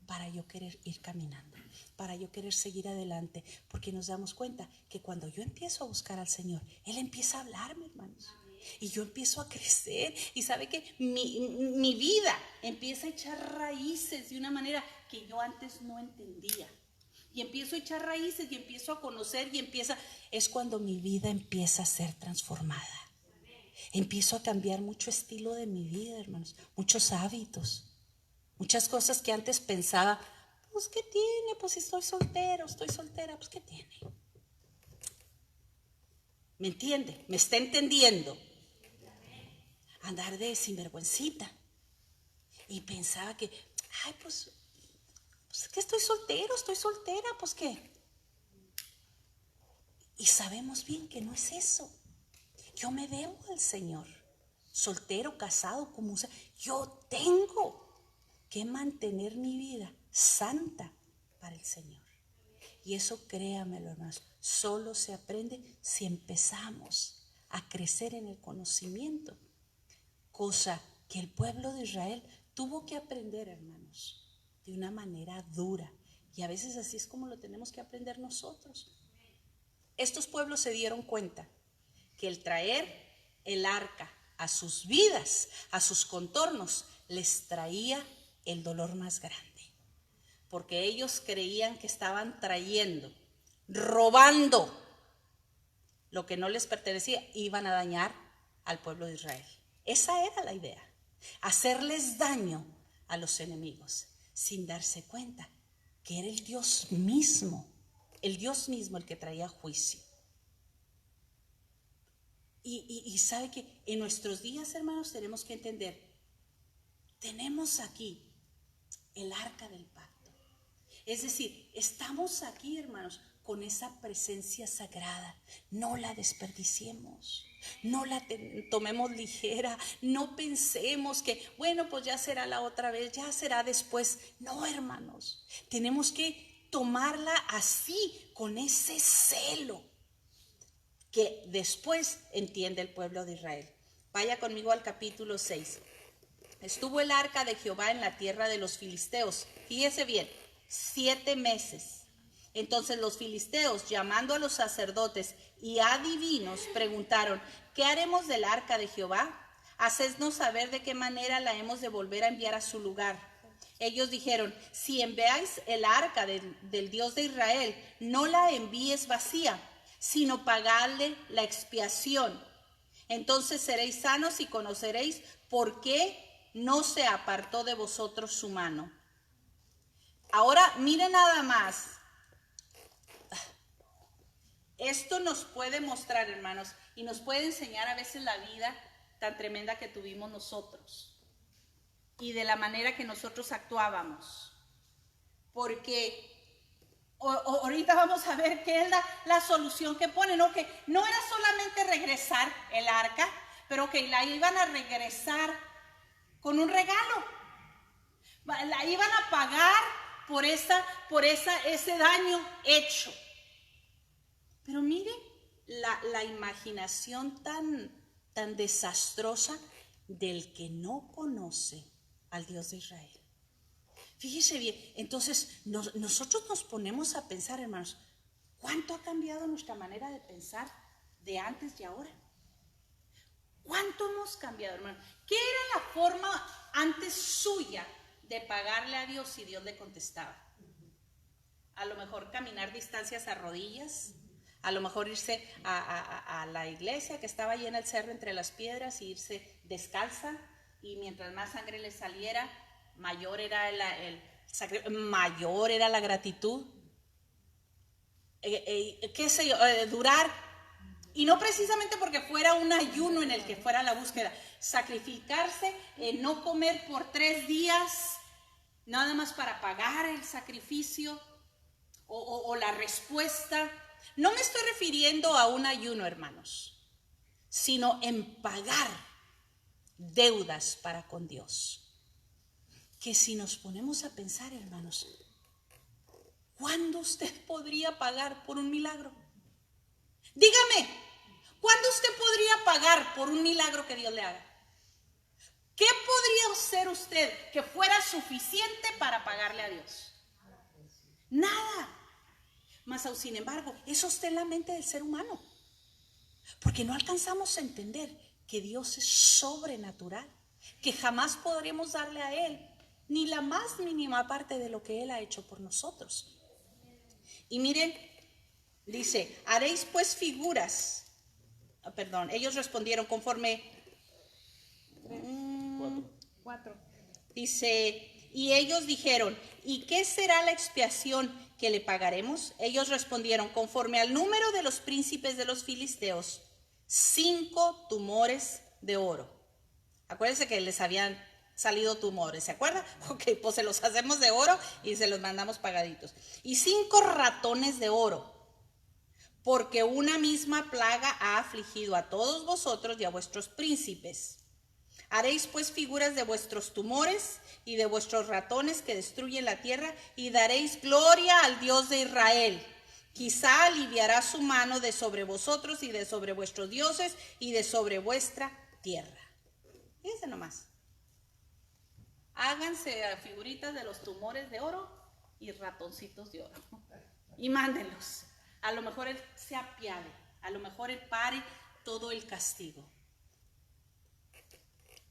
para yo querer ir caminando, para yo querer seguir adelante, porque nos damos cuenta que cuando yo empiezo a buscar al Señor, Él empieza a hablarme, hermanos. Y yo empiezo a crecer y sabe que mi vida empieza a echar raíces de una manera que yo antes no entendía. Y empiezo a echar raíces y empiezo a conocer y es cuando mi vida empieza a ser transformada. Empiezo a cambiar mucho estilo de mi vida, hermanos, muchos hábitos, muchas cosas que antes pensaba, pues ¿qué tiene? Pues si estoy soltera, pues ¿qué tiene? ¿Me entiende? ¿Me está entendiendo? Andar de sinvergüencita. Y pensaba que, ay, pues que estoy soltera, pues qué. Y sabemos bien que no es eso. Yo me debo al Señor, soltero, casado, como sea. Yo tengo que mantener mi vida santa para el Señor. Y eso, créamelo, hermanos, solo se aprende si empezamos a crecer en el conocimiento. Cosa que el pueblo de Israel tuvo que aprender, hermanos, de una manera dura. Y a veces así es como lo tenemos que aprender nosotros. Estos pueblos se dieron cuenta que el traer el arca a sus vidas, a sus contornos, les traía el dolor más grande. Porque ellos creían que estaban trayendo, robando lo que no les pertenecía, iban a dañar al pueblo de Israel. Esa era la idea, hacerles daño a los enemigos, sin darse cuenta que era el Dios mismo el que traía juicio. Y sabe que en nuestros días, hermanos, tenemos que entender, tenemos aquí el arca del pacto. Es decir, estamos aquí, hermanos, con esa presencia sagrada. No la desperdiciemos, no la tomemos ligera, no pensemos que, bueno, pues ya será la otra vez, ya será después. No, hermanos, tenemos que tomarla así, con ese celo que después entiende el pueblo de Israel. Vaya conmigo al capítulo 6. Estuvo el arca de Jehová en la tierra de los filisteos. Fíjese bien, 7 meses. Entonces los filisteos, llamando a los sacerdotes y adivinos, preguntaron, ¿qué haremos del arca de Jehová? Hacednos saber de qué manera la hemos de volver a enviar a su lugar. Ellos dijeron, si enviáis el arca del Dios de Israel, no la envíes vacía, sino pagadle la expiación. Entonces seréis sanos y conoceréis por qué no se apartó de vosotros su mano. Ahora miren nada más. Esto nos puede mostrar, hermanos, y nos puede enseñar a veces la vida tan tremenda que tuvimos nosotros y de la manera que nosotros actuábamos. Porque ahorita vamos a ver qué es la solución que ponen, ¿no? Que no era solamente regresar el arca, pero que la iban a regresar con un regalo. La iban a pagar por ese daño hecho. Pero miren la imaginación tan desastrosa del que no conoce al Dios de Israel. Fíjese bien, entonces nosotros nos ponemos a pensar, hermanos, ¿cuánto ha cambiado nuestra manera de pensar de antes y ahora? ¿Cuánto hemos cambiado, hermano? ¿Qué era la forma antes suya de pagarle a Dios si Dios le contestaba? A lo mejor caminar distancias a rodillas, a lo mejor irse a la iglesia que estaba allí en el cerro entre las piedras y irse descalza, y mientras más sangre le saliera, mayor era mayor era la gratitud. Qué sé yo, durar, y no precisamente porque fuera un ayuno en el que fuera la búsqueda, sacrificarse, no comer por 3 días, nada más para pagar el sacrificio o la respuesta. No me estoy refiriendo a un ayuno, hermanos, sino en pagar deudas para con Dios. Que si nos ponemos a pensar, hermanos, ¿cuándo usted podría pagar por un milagro? Dígame, ¿cuándo usted podría pagar por un milagro que Dios le haga? ¿Qué podría hacer usted que fuera suficiente para pagarle a Dios? Nada. Mas aún sin embargo, eso está en la mente del ser humano, porque no alcanzamos a entender que Dios es sobrenatural, que jamás podremos darle a Él ni la más mínima parte de lo que Él ha hecho por nosotros. Y miren, dice, haréis pues figuras. Ellos respondieron conforme 4. Dice, y ellos dijeron, ¿y qué será la expiación que le pagaremos? Ellos respondieron, conforme al número de los príncipes de los filisteos, 5 tumores de oro. Acuérdense que les habían salido tumores, ¿se acuerdan? Ok, pues se los hacemos de oro y se los mandamos pagaditos. Y 5 ratones de oro, porque una misma plaga ha afligido a todos vosotros y a vuestros príncipes. Haréis pues figuras de vuestros tumores y de vuestros ratones que destruyen la tierra, y daréis gloria al Dios de Israel. Quizá aliviará su mano de sobre vosotros y de sobre vuestros dioses y de sobre vuestra tierra. Fíjense nomás. Háganse figuritas de los tumores de oro y ratoncitos de oro y mándenlos. A lo mejor Él se apiade, a lo mejor Él pare todo el castigo.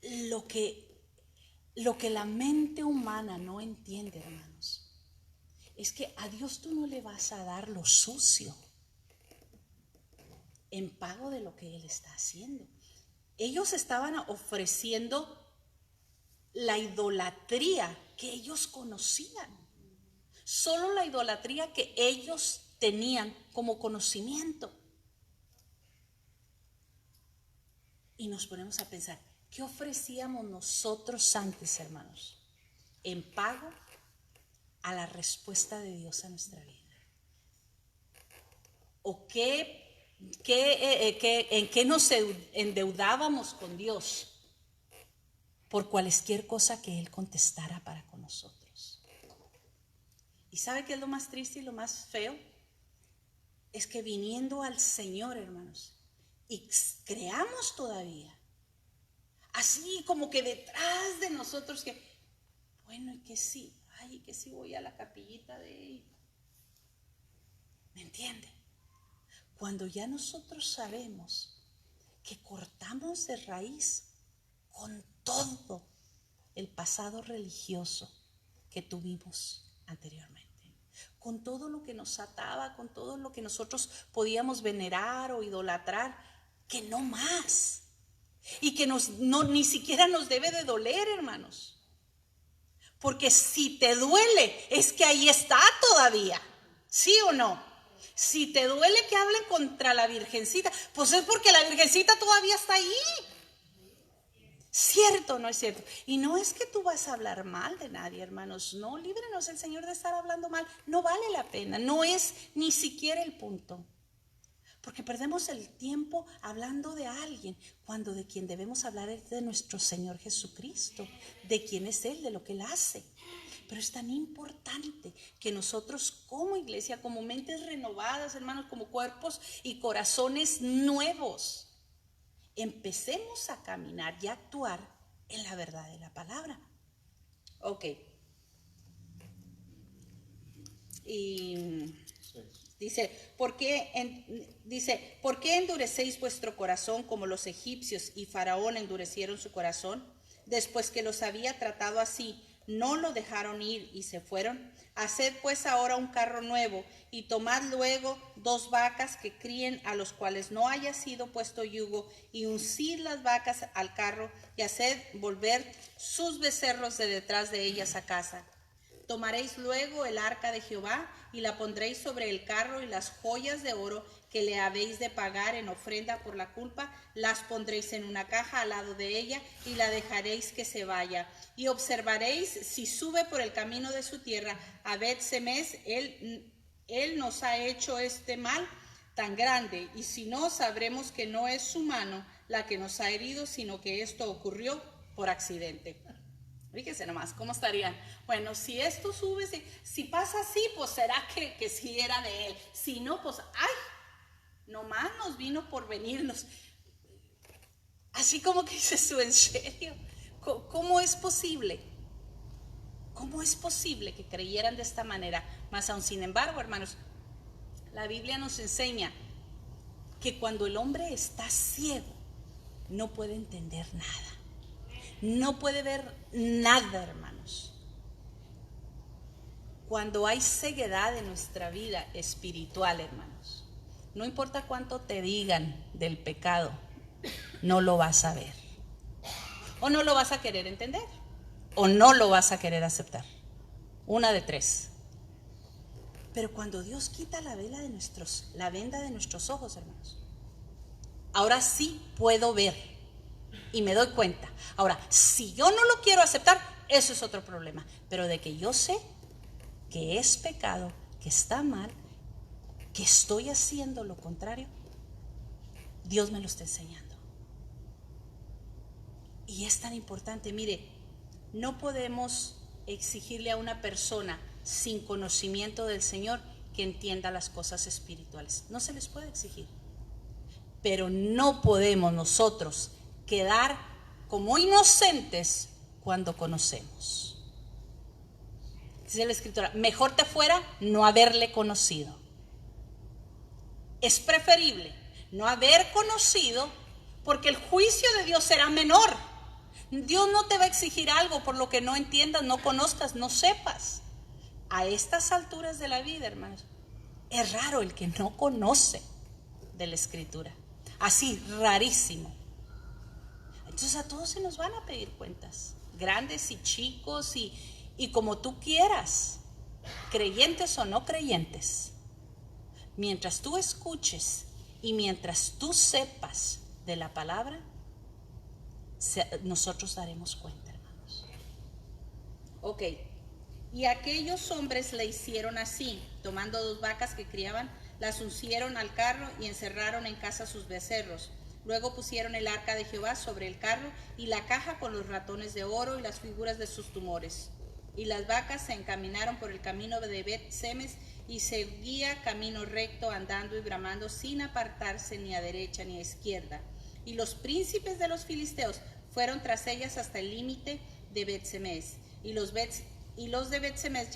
Lo que la mente humana no entiende, hermanos, es que a Dios tú no le vas a dar lo sucio en pago de lo que Él está haciendo. Ellos estaban ofreciendo la idolatría que ellos conocían, solo la idolatría que ellos tenían como conocimiento. Y nos ponemos a pensar, ¿qué ofrecíamos nosotros antes, hermanos, en pago a la respuesta de Dios a nuestra vida? ¿O en qué nos endeudábamos con Dios por cualquier cosa que Él contestara para con nosotros? ¿Y sabe qué es lo más triste y lo más feo? Es que viniendo al Señor, hermanos, y creamos todavía así como que detrás de nosotros que, bueno, y que sí, ay, que sí voy a la capillita de... ¿Me entiende? Cuando ya nosotros sabemos que cortamos de raíz con todo el pasado religioso que tuvimos anteriormente, con todo lo que nos ataba, con todo lo que nosotros podíamos venerar o idolatrar, que no más. Y que ni siquiera nos debe de doler, hermanos. Porque si te duele, es que ahí está todavía. ¿Sí o no? Si te duele que hablen contra la Virgencita, pues es porque la Virgencita todavía está ahí. ¿Cierto o no es cierto? Y no es que tú vas a hablar mal de nadie, hermanos. No, líbrenos el Señor de estar hablando mal. No vale la pena. No es ni siquiera el punto. Porque perdemos el tiempo hablando de alguien, cuando de quien debemos hablar es de nuestro Señor Jesucristo, de quién es Él, de lo que Él hace. Pero es tan importante que nosotros como iglesia, como mentes renovadas, hermanos, como cuerpos y corazones nuevos, Empecemos a caminar y a actuar en la verdad de la palabra. Ok. Y dice, ¿por qué endurecéis vuestro corazón como los egipcios y Faraón endurecieron su corazón? Después que los había tratado así, no lo dejaron ir y se fueron. Haced pues ahora un carro nuevo y tomad luego 2 vacas que críen, a los cuales no haya sido puesto yugo, y uncid las vacas al carro y haced volver sus becerros de detrás de ellas a casa. Tomaréis luego el arca de Jehová y la pondréis sobre el carro, y las joyas de oro que le habéis de pagar en ofrenda por la culpa las pondréis en una caja al lado de ella y la dejaréis que se vaya. Y observaréis si sube por el camino de su tierra a Bet-Semes. Él nos ha hecho este mal tan grande, y si no, sabremos que no es su mano la que nos ha herido, sino que esto ocurrió por accidente. Fíjense nomás, ¿cómo estarían? Bueno, si esto sube, si pasa así, pues será que sí era de él. Si no, pues, nomás nos vino por venirnos. Así como que dices tú, ¿en serio? ¿Cómo es posible? ¿Cómo es posible que creyeran de esta manera? Mas aún sin embargo, hermanos, la Biblia nos enseña que cuando el hombre está ciego, no puede entender nada. No puede ver nada, hermanos. Cuando hay ceguedad en nuestra vida espiritual, hermanos, no importa cuánto te digan del pecado, no lo vas a ver. O no lo vas a querer entender. O no lo vas a querer aceptar. Una de 3. Pero cuando Dios quita la venda de nuestros ojos, hermanos, ahora sí puedo ver. Y me doy cuenta. Ahora, si yo no lo quiero aceptar, eso es otro problema. Pero de que yo sé que es pecado, que está mal, que estoy haciendo lo contrario, Dios me lo está enseñando. Y es tan importante. Mire, no podemos exigirle a una persona sin conocimiento del Señor que entienda las cosas espirituales. No se les puede exigir. Pero no podemos nosotros quedar como inocentes cuando conocemos. Dice la Escritura, mejor te fuera no haberle conocido. Es preferible no haber conocido, porque el juicio de Dios será menor. Dios no te va a exigir algo por lo que no entiendas, no conozcas, no sepas. A estas alturas de la vida, hermanos, es raro el que no conoce de la Escritura. Así, rarísimo. Entonces a todos se nos van a pedir cuentas, grandes y chicos y como tú quieras, creyentes o no creyentes. Mientras tú escuches y mientras tú sepas de la palabra, nosotros daremos cuenta, hermanos. Ok, y aquellos hombres le hicieron así, tomando 2 vacas que criaban, las uncieron al carro y encerraron en casa sus becerros. Luego pusieron el arca de Jehová sobre el carro y la caja con los ratones de oro y las figuras de sus tumores. Y las vacas se encaminaron por el camino de Bet-Semes y seguía camino recto, andando y bramando sin apartarse ni a derecha ni a izquierda. Y los príncipes de los filisteos fueron tras ellas hasta el límite de Bet-Semes. Y los de Bet-Semes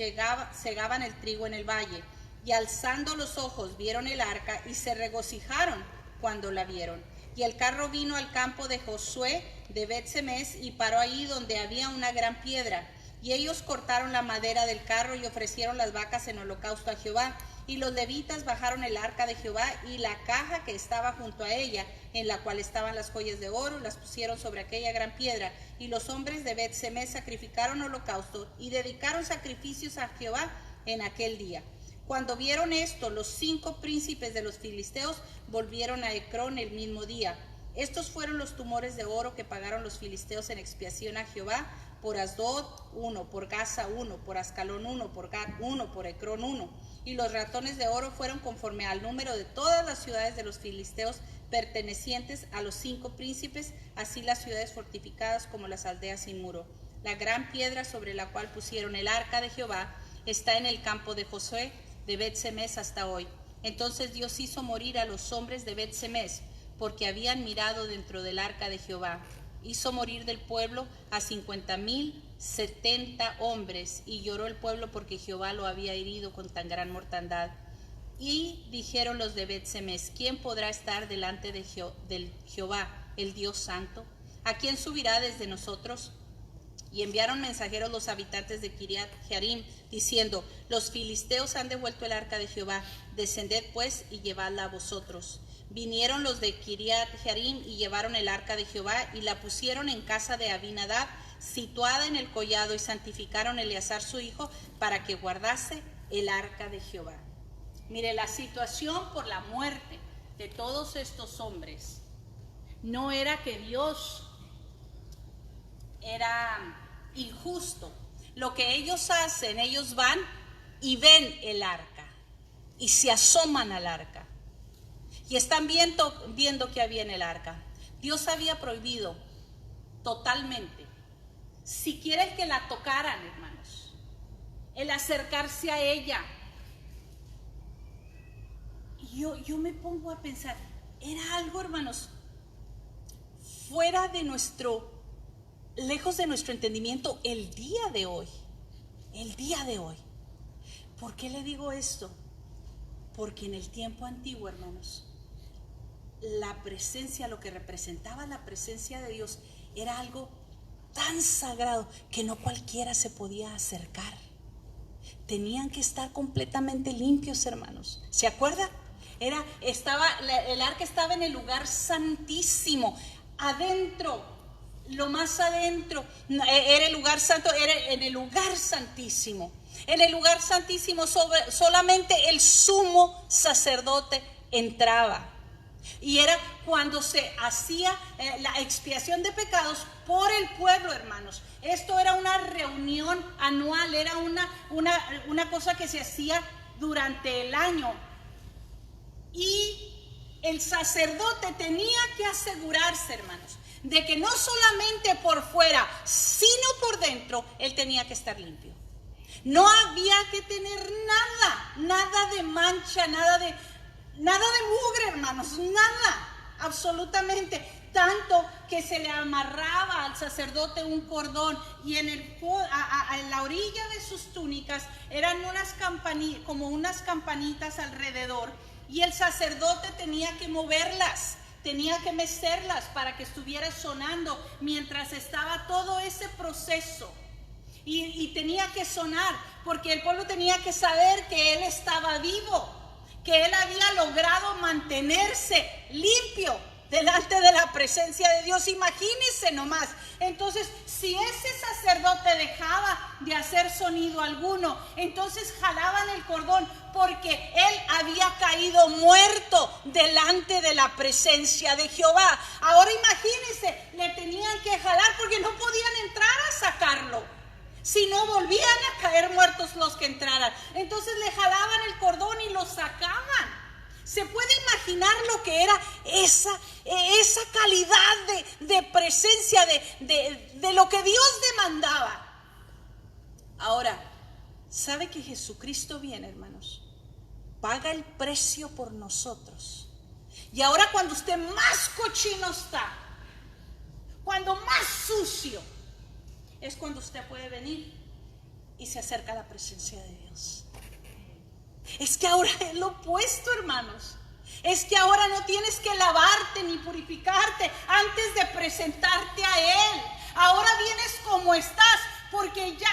segaban el trigo en el valle. Y alzando los ojos vieron el arca y se regocijaron cuando la vieron. Y el carro vino al campo de Josué de Bet-Semes y paró ahí donde había una gran piedra. Y ellos cortaron la madera del carro y ofrecieron las vacas en holocausto a Jehová. Y los levitas bajaron el arca de Jehová y la caja que estaba junto a ella, en la cual estaban las joyas de oro, las pusieron sobre aquella gran piedra. Y los hombres de Bet-Semes sacrificaron holocausto y dedicaron sacrificios a Jehová en aquel día. Cuando vieron esto, los 5 príncipes de los filisteos volvieron a Ecrón el mismo día. Estos fueron los tumores de oro que pagaron los filisteos en expiación a Jehová: por Asdod 1, por Gaza 1, por Ascalón 1, por Gat 1, por Ecrón 1. Y los ratones de oro fueron conforme al número de todas las ciudades de los filisteos pertenecientes a los 5 príncipes, así las ciudades fortificadas como las aldeas sin muro. La gran piedra sobre la cual pusieron el arca de Jehová está en el campo de Josué de Bet-Semes hasta hoy. Entonces Dios hizo morir a los hombres de Bet-Semes porque habían mirado dentro del arca de Jehová. Hizo morir del pueblo a 50,070 hombres, y lloró el pueblo porque Jehová lo había herido con tan gran mortandad. Y dijeron los de Bet-Semes: ¿quién podrá estar delante de Jehová, el Dios santo? ¿A quién subirá desde nosotros? Y enviaron mensajeros los habitantes de Kiriat Jearim, diciendo: los filisteos han devuelto el arca de Jehová, descended pues y llevadla a vosotros. Vinieron los de Kiriat Jearim y llevaron el arca de Jehová y la pusieron en casa de Abinadab, situada en el collado, y santificaron a Eleazar su hijo para que guardase el arca de Jehová. Mire, la situación por la muerte de todos estos hombres no era que Dios era injusto. Lo que ellos hacen, ellos van y ven el arca y se asoman al arca y están viendo que había en el arca. Dios había prohibido totalmente, siquiera el que la tocaran, hermanos, el acercarse a ella. Y yo me pongo a pensar, era algo, hermanos, fuera de lejos de nuestro entendimiento el día de hoy. El día de hoy. ¿Por qué le digo esto? Porque en el tiempo antiguo, hermanos, la presencia, lo que representaba la presencia de Dios, era algo tan sagrado que no cualquiera se podía acercar. Tenían que estar completamente limpios, hermanos. ¿Se acuerda? El arca estaba en el lugar santísimo, adentro, lo más adentro. Era el lugar santo, era en el lugar santísimo. En el lugar santísimo solamente el sumo sacerdote entraba. Y era cuando se hacía la expiación de pecados por el pueblo, hermanos. Esto era una reunión anual, era una cosa que se hacía durante el año. Y el sacerdote tenía que asegurarse, hermanos, de que no solamente por fuera, sino por dentro, él tenía que estar limpio. No había que tener nada de mancha, nada de mugre, hermanos, nada, absolutamente. Tanto que se le amarraba al sacerdote un cordón y en la orilla de sus túnicas eran como unas campanitas alrededor, y el sacerdote tenía que moverlas, tenía que mecerlas para que estuviera sonando mientras estaba todo ese proceso. Y tenía que sonar porque el pueblo tenía que saber que él estaba vivo, que él había logrado mantenerse limpio delante de la presencia de Dios. Imagínense nomás. Entonces, si ese sacerdote dejaba de hacer sonido alguno, entonces jalaban el cordón porque él había caído muerto delante de la presencia de Jehová. Ahora imagínense, le tenían que jalar porque no podían entrar a sacarlo. Si no, volvían a caer muertos los que entraran. Entonces le jalaban el cordón y lo sacaban. ¿Se puede imaginar lo que era esa calidad de presencia, de lo que Dios demandaba? Ahora, ¿sabe que Jesucristo viene, hermanos? Paga el precio por nosotros. Y ahora cuando usted más cochino está, cuando más sucio, es cuando usted puede venir y se acerca a la presencia de Dios. Es que ahora es lo opuesto, hermanos. Es que ahora no tienes que lavarte ni purificarte antes de presentarte a Él. Ahora vienes como estás porque ya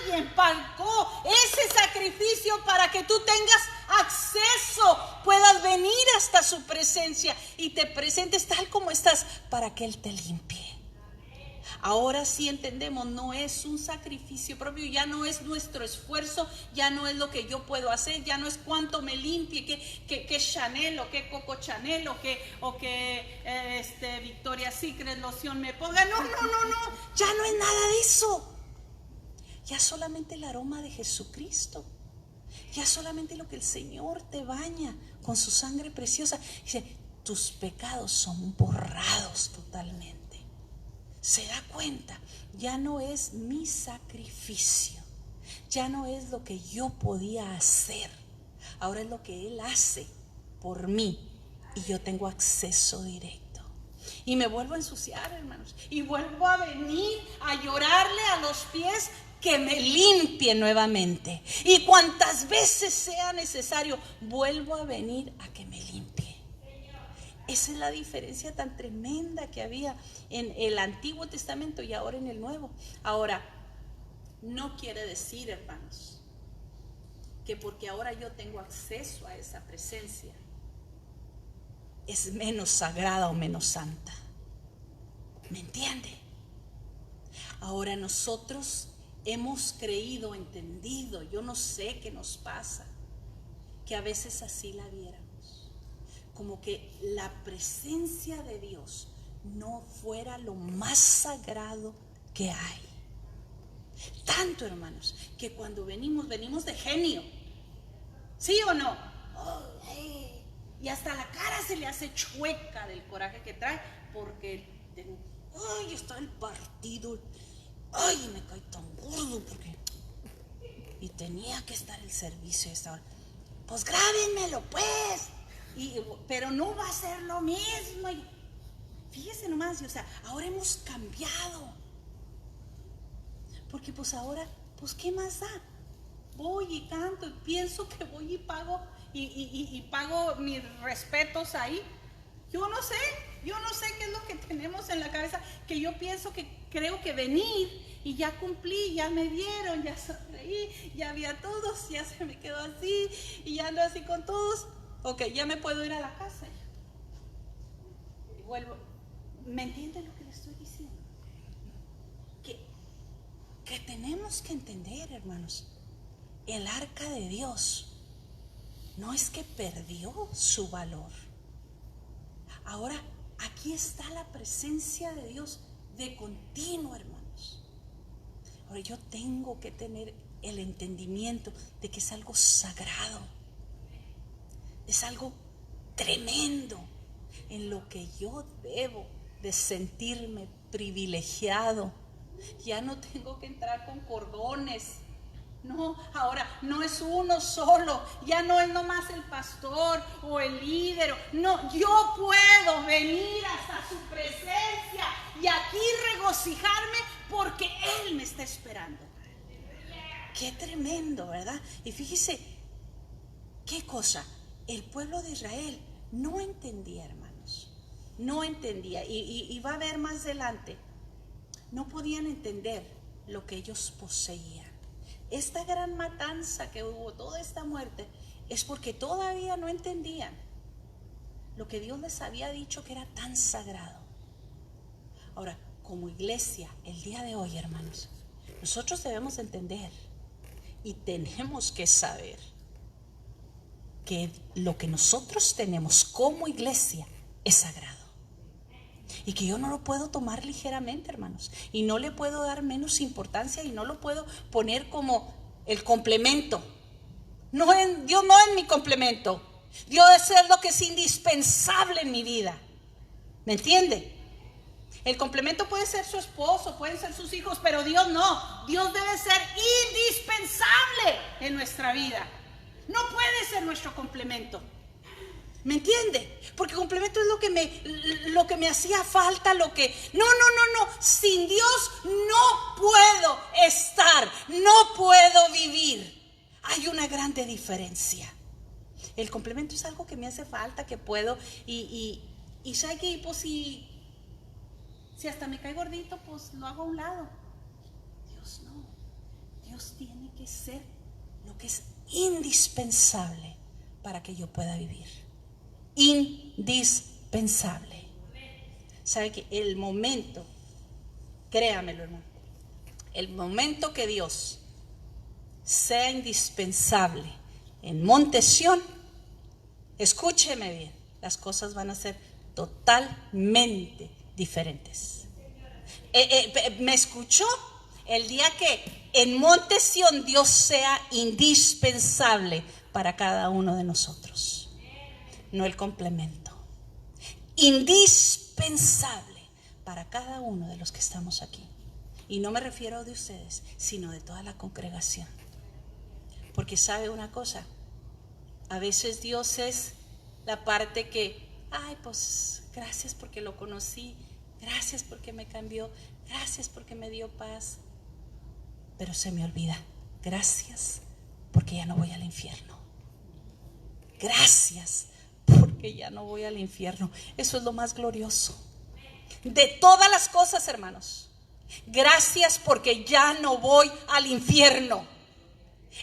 alguien pagó ese sacrificio para que tú tengas acceso, puedas venir hasta su presencia y te presentes tal como estás para que Él te limpie. Ahora sí entendemos, no es un sacrificio propio, ya no es nuestro esfuerzo, ya no es lo que yo puedo hacer, ya no es cuánto me limpie, que Chanel o que Coco Chanel o que Victoria's Secret loción me ponga. No, ya no es nada de eso. Ya solamente el aroma de Jesucristo, ya solamente lo que el Señor te baña con su sangre preciosa. Dice, tus pecados son borrados totalmente. Se da cuenta, ya no es mi sacrificio, ya no es lo que yo podía hacer, ahora es lo que Él hace por mí y yo tengo acceso directo. Y me vuelvo a ensuciar, hermanos, y vuelvo a venir a llorarle a los pies que me limpie nuevamente. Y cuantas veces sea necesario, vuelvo a venir a que me limpie. Esa es la diferencia tan tremenda que había en el Antiguo Testamento y ahora en el Nuevo. Ahora, no quiere decir, hermanos, que porque ahora yo tengo acceso a esa presencia, es menos sagrada o menos santa. ¿Me entiende? Ahora nosotros hemos creído, entendido, yo no sé qué nos pasa, que a veces así la viéramos, como que la presencia de Dios no fuera lo más sagrado que hay. Tanto, hermanos, que cuando venimos de genio, ¿sí o no? Y hasta la cara se le hace chueca del coraje que trae, porque está el partido, me cae tan gordo porque, y tenía que estar el servicio a esta hora. Pues grábenmelo pues, pero no va a ser lo mismo. Y fíjese nomás, o sea, ahora hemos cambiado, porque pues ahora, pues qué más da, voy y canto y pienso que voy y pago y pago mis respetos ahí. Yo no sé qué es lo que tenemos en la cabeza, que yo pienso que creo que venir y ya cumplí, ya me dieron, ya sonreí, ya vi a todos, ya se me quedó así y ya ando así con todos. Ok, ya me puedo ir a la casa. Y vuelvo. ¿Me entiende lo que le estoy diciendo? Que tenemos que entender, hermanos, el arca de Dios no es que perdió su valor. Ahora, aquí está la presencia de Dios de continuo, hermanos. Ahora, yo tengo que tener el entendimiento de que es algo sagrado, es algo tremendo, en lo que yo debo de sentirme privilegiado. Ya no tengo que entrar con cordones. No, ahora no es uno solo, ya no es nomás el pastor o el líder. No, yo puedo venir hasta su presencia y aquí regocijarme porque Él me está esperando. Qué tremendo, ¿verdad? Y fíjese, qué cosa, el pueblo de Israel no entendía, hermanos, no entendía, y va a ver más adelante, no podían entender lo que ellos poseían. Esta gran matanza que hubo, toda esta muerte, es porque todavía no entendían lo que Dios les había dicho que era tan sagrado. Ahora, como iglesia, el día de hoy, hermanos, nosotros debemos entender y tenemos que saber que lo que nosotros tenemos como iglesia es sagrado. Y que yo no lo puedo tomar ligeramente, hermanos. Y no le puedo dar menos importancia y no lo puedo poner como el complemento. Dios no es mi complemento. Dios es lo que es indispensable en mi vida. ¿Me entiende? El complemento puede ser su esposo, pueden ser sus hijos, pero Dios no. Dios debe ser indispensable en nuestra vida. No puede ser nuestro complemento. ¿Me entiende? Porque complemento es lo que me hacía falta, No. Sin Dios no puedo estar, no puedo vivir. Hay una grande diferencia. El complemento es algo que me hace falta, que puedo, y ¿sabe qué? Pues si hasta me cae gordito, pues lo hago a un lado. Dios no. Dios tiene que ser lo que es indispensable para que yo pueda vivir. Indispensable. ¿Sabe qué? El momento, créamelo, hermano, el momento que Dios sea indispensable en Monte Sión, escúcheme bien, las cosas van a ser totalmente diferentes. ¿Me escuchó? El día que en Monte Sión Dios sea indispensable para cada uno de nosotros, no el complemento, indispensable para cada uno de los que estamos aquí. Y no me refiero de ustedes, sino de toda la congregación. Porque sabe una cosa, a veces Dios es la parte que ay, pues gracias porque lo conocí, gracias porque me cambió, gracias porque me dio paz. Pero se me olvida, gracias porque ya no voy al infierno. Gracias porque ya no voy al infierno. Eso es lo más glorioso de todas las cosas, hermanos. Gracias porque ya no voy al infierno.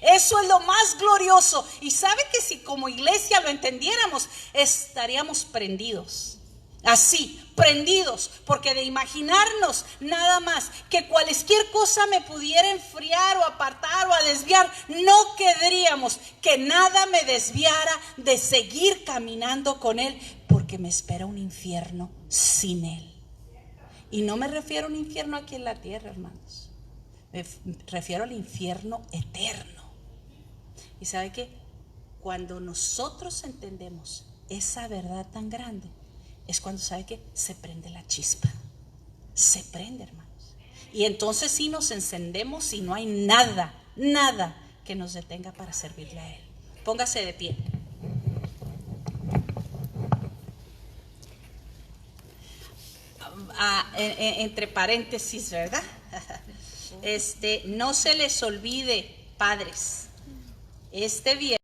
Eso es lo más glorioso. Y sabe que si como iglesia lo entendiéramos, estaríamos prendidos. Así, prendidos, porque de imaginarnos nada más que cualquier cosa me pudiera enfriar o apartar o a desviar, no querríamos que nada me desviara de seguir caminando con Él, porque me espera un infierno sin Él. Y no me refiero a un infierno aquí en la tierra, hermanos, me refiero al infierno eterno. Y sabe que cuando nosotros entendemos esa verdad tan grande, es cuando sabe que se prende la chispa. Se prende, hermanos. Y entonces sí nos encendemos y no hay nada que nos detenga para servirle a Él. Póngase de pie. Entre paréntesis, ¿verdad? No se les olvide, padres, este viernes